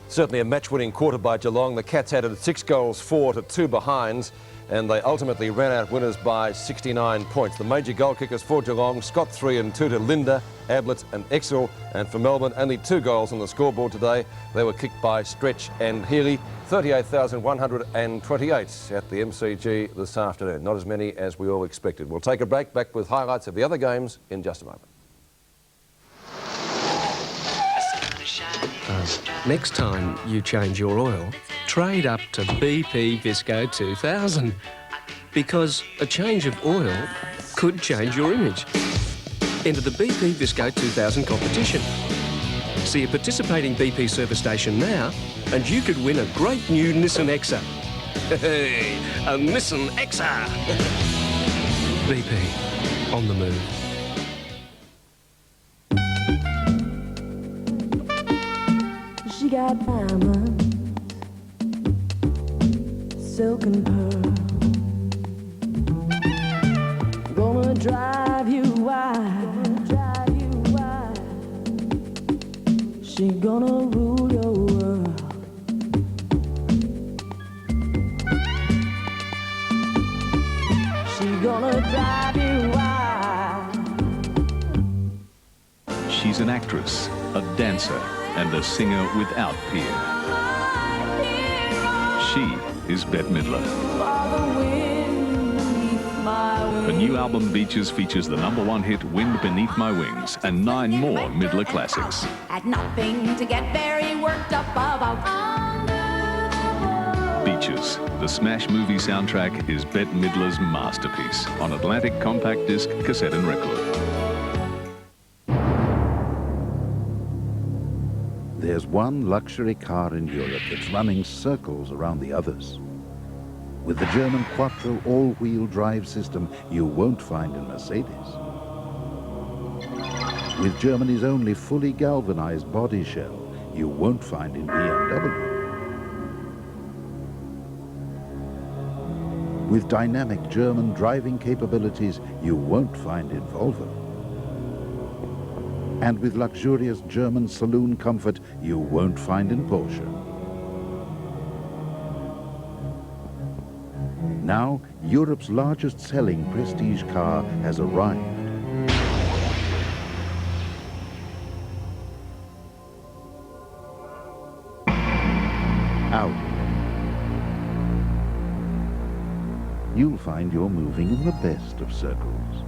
Certainly a match-winning quarter by Geelong. The Cats added 6 goals, 4 to 2 behinds, and they ultimately ran out winners by 69 points. The major goal kickers for Geelong, Scott 3 and 2 to Linda, Ablett and Exel, and for Melbourne only 2 goals on the scoreboard today. They were kicked by Stretch and Healy. 38,128 at the MCG this afternoon. Not as many as we all expected. We'll take a break, back with highlights of the other games in just a moment. Next time you change your oil, trade up to BP Visco 2000, because a change of oil could change your image. Enter the BP Visco 2000 competition. See a participating BP service station now and you could win a great new Nissan Exa. Hey, a Nissan Exa! BP, on the move. She got diamonds, silk and pearl. Gonna drive you wild, She gonna rule your world. She gonna drive you wild. She's an actress, a dancer, and a singer without peer. She is Bette Midler. Her new album Beaches features the #1 hit Wind Beneath My Wings and 9 more Midler classics. Had nothing to get very worked up about. Beaches, the smash movie soundtrack, is Bette Midler's masterpiece on Atlantic compact disc, cassette and record. There's one luxury car in Europe that's running circles around the others. With the German Quattro all-wheel drive system you won't find in Mercedes. With Germany's only fully galvanized body shell you won't find in BMW. With dynamic German driving capabilities you won't find in Volvo. And with luxurious German saloon comfort you won't find in Porsche. Now, Europe's largest selling prestige car has arrived. Audi. You'll find you're moving in the best of circles.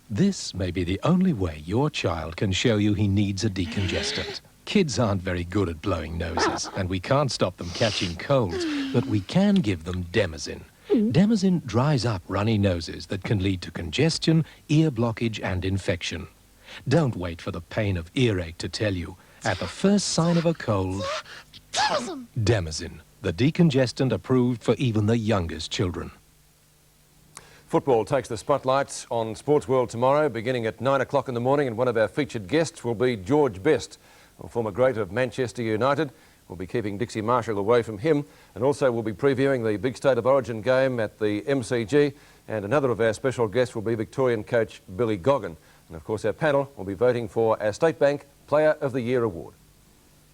This may be the only way your child can show you he needs a decongestant. Kids aren't very good at blowing noses, and we can't stop them catching colds, but we can give them Demazin. Demazin dries up runny noses that can lead to congestion, ear blockage and infection. Don't wait for the pain of earache to tell you. At the first sign of a cold, Demazin, the decongestant approved for even the youngest children. Football takes the spotlight on Sports World tomorrow, beginning at 9 o'clock in the morning, and one of our featured guests will be George Best, a former great of Manchester United. We'll be keeping Dixie Marshall away from him, and also we'll be previewing the big State of Origin game at the MCG, and another of our special guests will be Victorian coach Billy Goggin. And of course our panel will be voting for our State Bank Player of the Year award.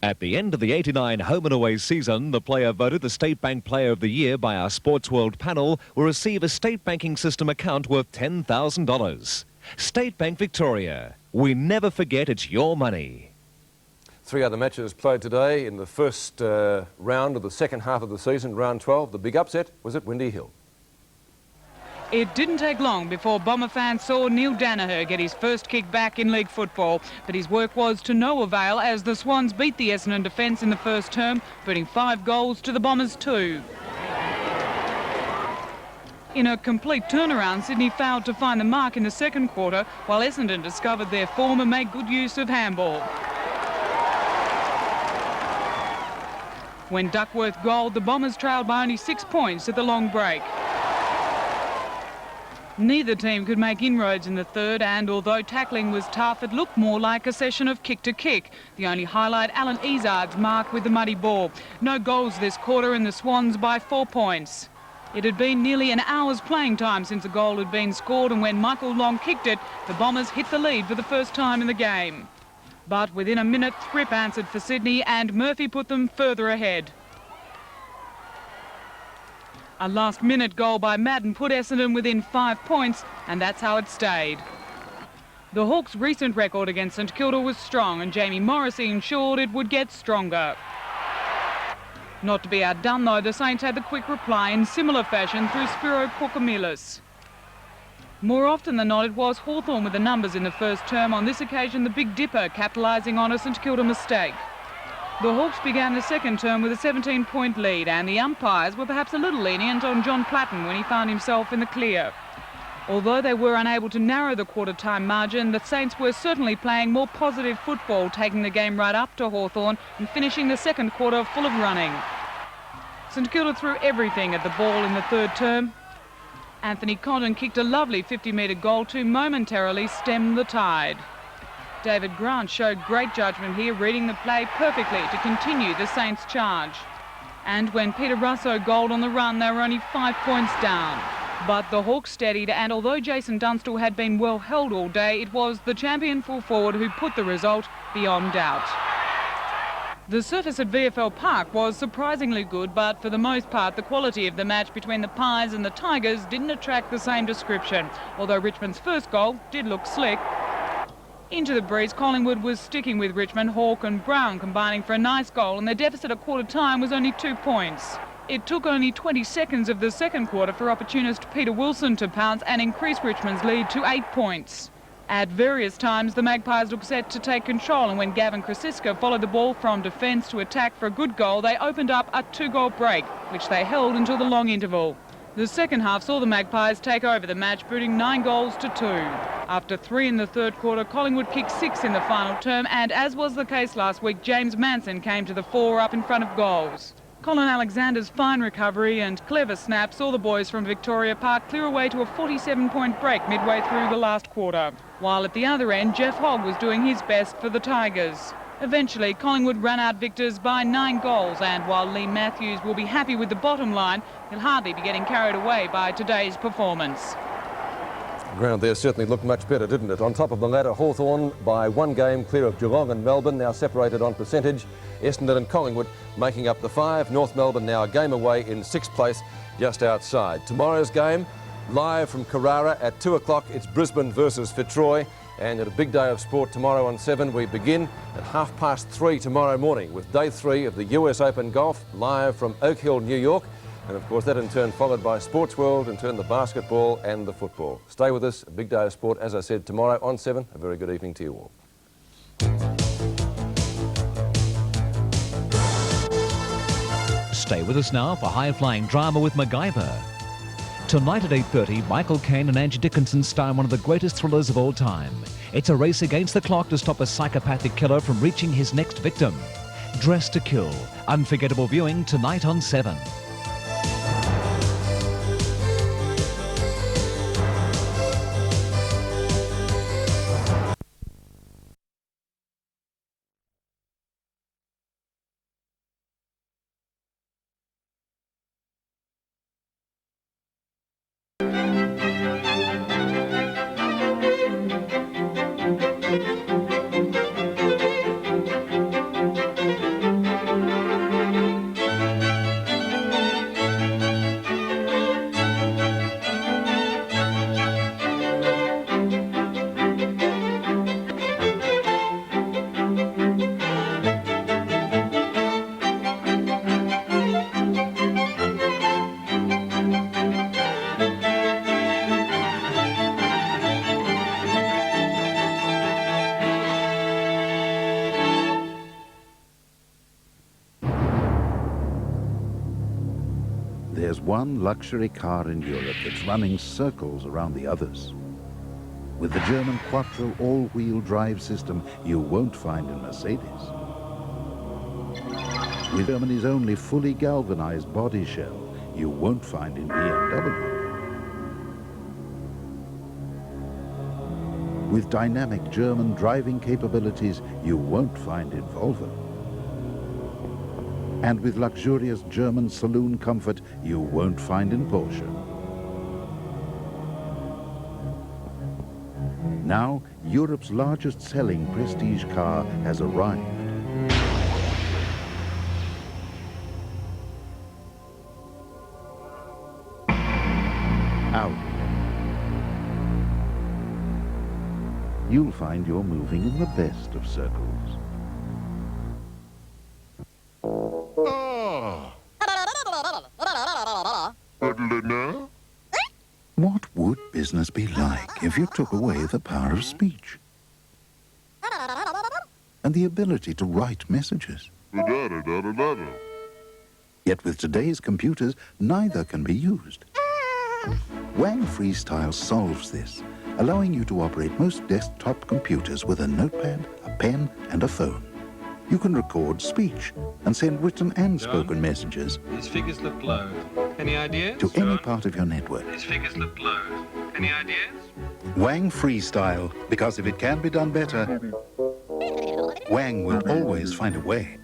At the end of the 89 home and away season, the player voted the State Bank Player of the Year by our Sports World panel will receive a state banking system account worth $10,000. State Bank Victoria. We never forget it's your money. 3 other matches played today in the first round of the second half of the season, round 12. The big upset was at Windy Hill. It didn't take long before Bomber fans saw Neil Danaher get his first kick back in league football, but his work was to no avail as the Swans beat the Essendon defence in the first term, putting 5 goals to the Bombers 2. In a complete turnaround, Sydney failed to find the mark in the second quarter, while Essendon discovered their form and made good use of handball. When Duckworth goaled, the Bombers trailed by only 6 points at the long break. Neither team could make inroads in the third, and although tackling was tough, it looked more like a session of kick-to-kick. The only highlight, Alan Izard's mark with the muddy ball. No goals this quarter, and the Swans by 4 points. It had been nearly an hour's playing time since a goal had been scored, and when Michael Long kicked it, the Bombers hit the lead for the first time in the game. But within a minute, Thrip answered for Sydney, and Murphy put them further ahead. A last-minute goal by Madden put Essendon within 5 points, and that's how it stayed. The Hawks' recent record against St Kilda was strong, and Jamie Morrissey ensured it would get stronger. Not to be outdone, though, the Saints had the quick reply in similar fashion through Spiro Korkamilis. More often than not, it was Hawthorn with the numbers in the first term. On this occasion, the Big Dipper capitalising on a St Kilda mistake. The Hawks began the second term with a 17-point lead, and the umpires were perhaps a little lenient on John Platten when he found himself in the clear. Although they were unable to narrow the quarter-time margin, the Saints were certainly playing more positive football, taking the game right up to Hawthorn and finishing the second quarter full of running. St Kilda threw everything at the ball in the third term. Anthony Condon kicked a lovely 50-metre goal to momentarily stem the tide. David Grant showed great judgment here, reading the play perfectly to continue the Saints' charge. And when Peter Russo goaled on the run, they were only 5 points down. But the Hawks steadied, and although Jason Dunstall had been well held all day, it was the champion full forward who put the result beyond doubt. The surface at VFL Park was surprisingly good, but for the most part the quality of the match between the Pies and the Tigers didn't attract the same description, although Richmond's first goal did look slick. Into the breeze, Collingwood was sticking with Richmond, Hawke and Brown combining for a nice goal, and their deficit at quarter time was only 2 points. It took only 20 seconds of the second quarter for opportunist Peter Wilson to pounce and increase Richmond's lead to 8 points. At various times, the Magpies looked set to take control, and when Gavin Krasiska followed the ball from defence to attack for a good goal, they opened up a 2-goal break, which they held until the long interval. The second half saw the Magpies take over the match, booting 9 goals to 2. After 3 in the third quarter, Collingwood kicked 6 in the final term, and as was the case last week, James Manson came to the fore up in front of goals. Colin Alexander's fine recovery and clever snap saw the boys from Victoria Park clear away to a 47-point break midway through the last quarter, while at the other end, Jeff Hogg was doing his best for the Tigers. Eventually, Collingwood ran out victors by 9 goals, and while Lee Matthews will be happy with the bottom line, he'll hardly be getting carried away by today's performance. The ground there certainly looked much better, didn't it? On top of the ladder, Hawthorn by 1 game clear of Geelong and Melbourne, now separated on percentage. Essendon and Collingwood making up the 5. North Melbourne now a game away in 6th place, just outside. Tomorrow's game, live from Carrara at 2 o'clock, it's Brisbane versus Fitzroy. And at a big day of sport tomorrow on 7, we begin at 3:30 tomorrow morning with day 3 of the US Open Golf, live from Oak Hill, New York. And of course that in turn followed by Sports World, in turn the basketball and the football. Stay with us, a big day of sport, as I said, tomorrow on 7. A very good evening to you all. Stay with us now for high-flying drama with MacGyver. Tonight at 8:30, Michael Caine and Angie Dickinson star in one of the greatest thrillers of all time. It's a race against the clock to stop a psychopathic killer from reaching his next victim. Dressed to Kill. Unforgettable viewing tonight on 7. There's one luxury car in Europe that's running circles around the others. With the German Quattro all-wheel drive system you won't find in Mercedes. With Germany's only fully galvanized body shell you won't find in BMW. With dynamic German driving capabilities you won't find in Volvo. And with luxurious German saloon comfort you won't find in Porsche. Now, Europe's largest selling prestige car has arrived. Audi. You'll find you're moving in the best of circles. What would business be like if you took away the power of speech and the ability to write messages? Yet with today's computers, neither can be used. Wang Freestyle solves this, allowing you to operate most desktop computers with a notepad, a pen, and a phone. You can record speech and send written and spoken messages These figures look low. Any ideas? to any part of your network. These figures look low. Any ideas? Wang Freestyle, because if it can be done better, Wang will always find a way.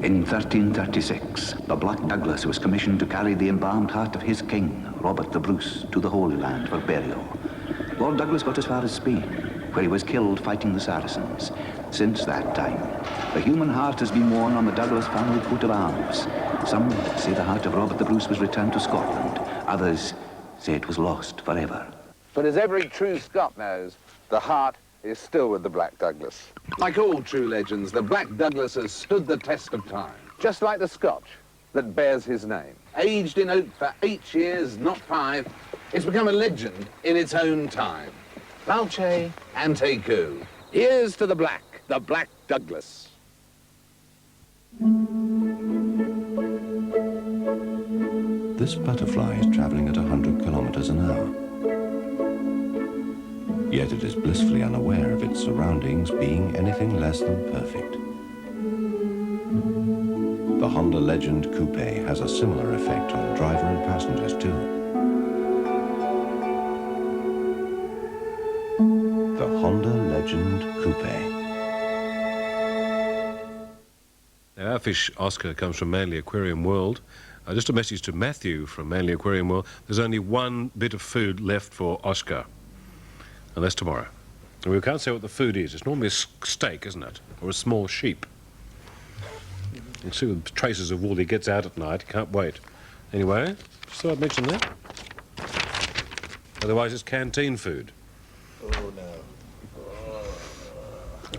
In 1336, the Black Douglas was commissioned to carry the embalmed heart of his king, Robert the Bruce, to the Holy Land for burial. Lord Douglas got as far as Spain, where he was killed fighting the Saracens. Since that time, the human heart has been worn on the Douglas family coat of arms. Some say the heart of Robert the Bruce was returned to Scotland. Others say it was lost forever. But as every true Scot knows, the heart is still with the Black Douglas. Like all true legends, the Black Douglas has stood the test of time. Just like the Scotch that bears his name. Aged in oak for 8 years, not 5, it's become a legend in its own time. Valche ante coup. Here's to the Black Douglas. This butterfly is traveling at 100 kilometers an hour. Yet it is blissfully unaware of its surroundings being anything less than perfect. The Honda Legend Coupe has a similar effect on driver and passengers too. The Honda Legend Coupe. Now, our fish Oscar comes from Manly Aquarium World. Just a message to Matthew from Manly Aquarium World. There's only one bit of food left for Oscar, and that's tomorrow. And we can't say what the food is. It's normally a steak, isn't it? Or a small sheep. You see the traces of wool he gets out at night. Can't wait. Anyway, just thought I'd mention that. Otherwise, it's canteen food. Oh, no.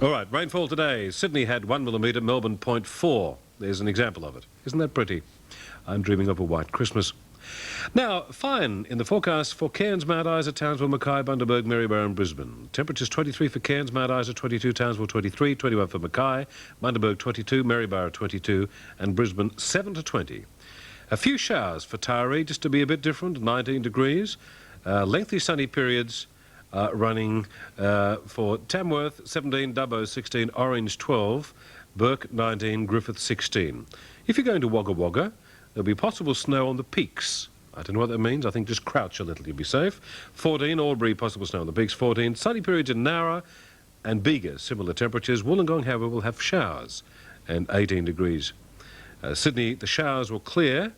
All right, rainfall today. Sydney had 1 millimetre, Melbourne 0.4. There's an example of it. Isn't that pretty? I'm dreaming of a white Christmas. Now, fine in the forecast for Cairns, Mount Isa, Townsville, Mackay, Bundaberg, Maryborough and Brisbane. Temperatures 23 for Cairns, Mount Isa, 22, Townsville 23, 21 for Mackay, Bundaberg 22, Maryborough 22 and Brisbane 7 to 20. A few showers for Taree, just to be a bit different, 19 degrees. Lengthy sunny periods running for Tamworth 17, Dubbo 16, Orange 12, Burke 19, Griffith 16. If you're going to Wagga Wagga, there'll be possible snow on the peaks. I don't know what that means. I think just crouch a little, you'll be safe. 14, Albury, possible snow on the peaks. 14, sunny periods in Nowra and Bega, similar temperatures. Wollongong, however, will have showers and 18 degrees. Sydney, the showers will clear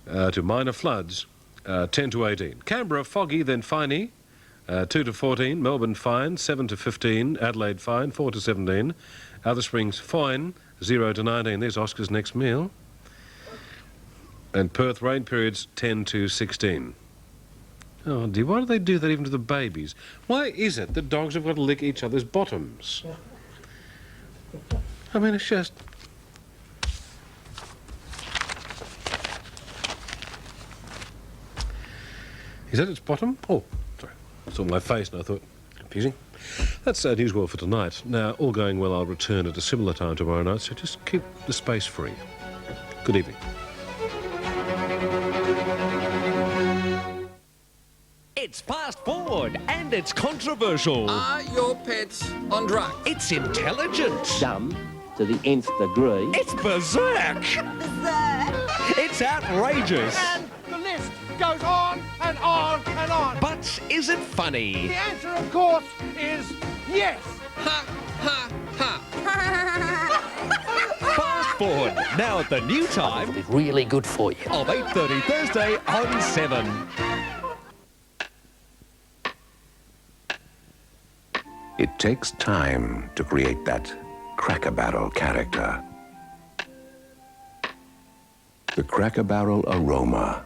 to minor floods, 10 to 18. Canberra, foggy, then finey, 2 to 14. Melbourne, fine, 7 to 15. Adelaide, fine, 4 to 17. Alice Springs, fine, 0 to 19. There's Oscar's next meal. And Perth, rain periods 10 to 16. Oh dear, why do they do that even to the babies? Why is it that dogs have got to lick each other's bottoms? I mean, it's just... Is that its bottom? Oh, sorry. I saw my face and I thought, confusing. That's News World for tonight. Now, all going well, I'll return at a similar time tomorrow night, so just keep the space free. Good evening. It's fast forward and it's controversial. Are your pets on drugs? It's intelligent. Dumb to the nth degree. It's berserk. It's outrageous. And the list goes on and on and on. But is it funny? The answer, of course, is yes. Ha, ha, ha. Fast forward, now at the new time. It's really good for you. Of 8:30 Thursday on 7. It takes time to create that Cracker Barrel character. The Cracker Barrel aroma.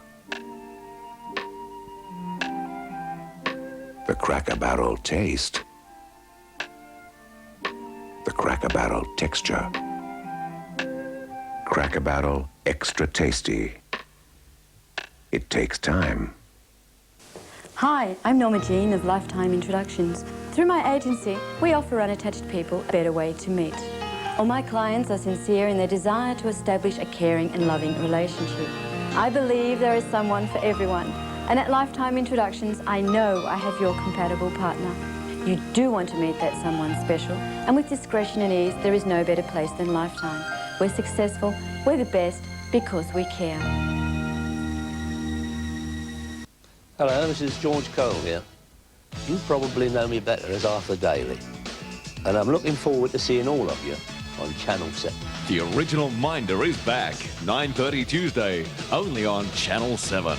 The Cracker Barrel taste. The Cracker Barrel texture. Cracker Barrel extra tasty. It takes time. Hi, I'm Norma Jean of Lifetime Introductions. Through my agency, we offer unattached people a better way to meet. All my clients are sincere in their desire to establish a caring and loving relationship. I believe there is someone for everyone, and at Lifetime Introductions, I know I have your compatible partner. You do want to meet that someone special, and with discretion and ease, there is no better place than Lifetime. We're successful, we're the best, because we care. Hello, this is George Cole here. You probably know me better as Arthur Daly, and I'm looking forward to seeing all of you on Channel 7. The original Minder is back, 9:30 Tuesday, only on Channel 7.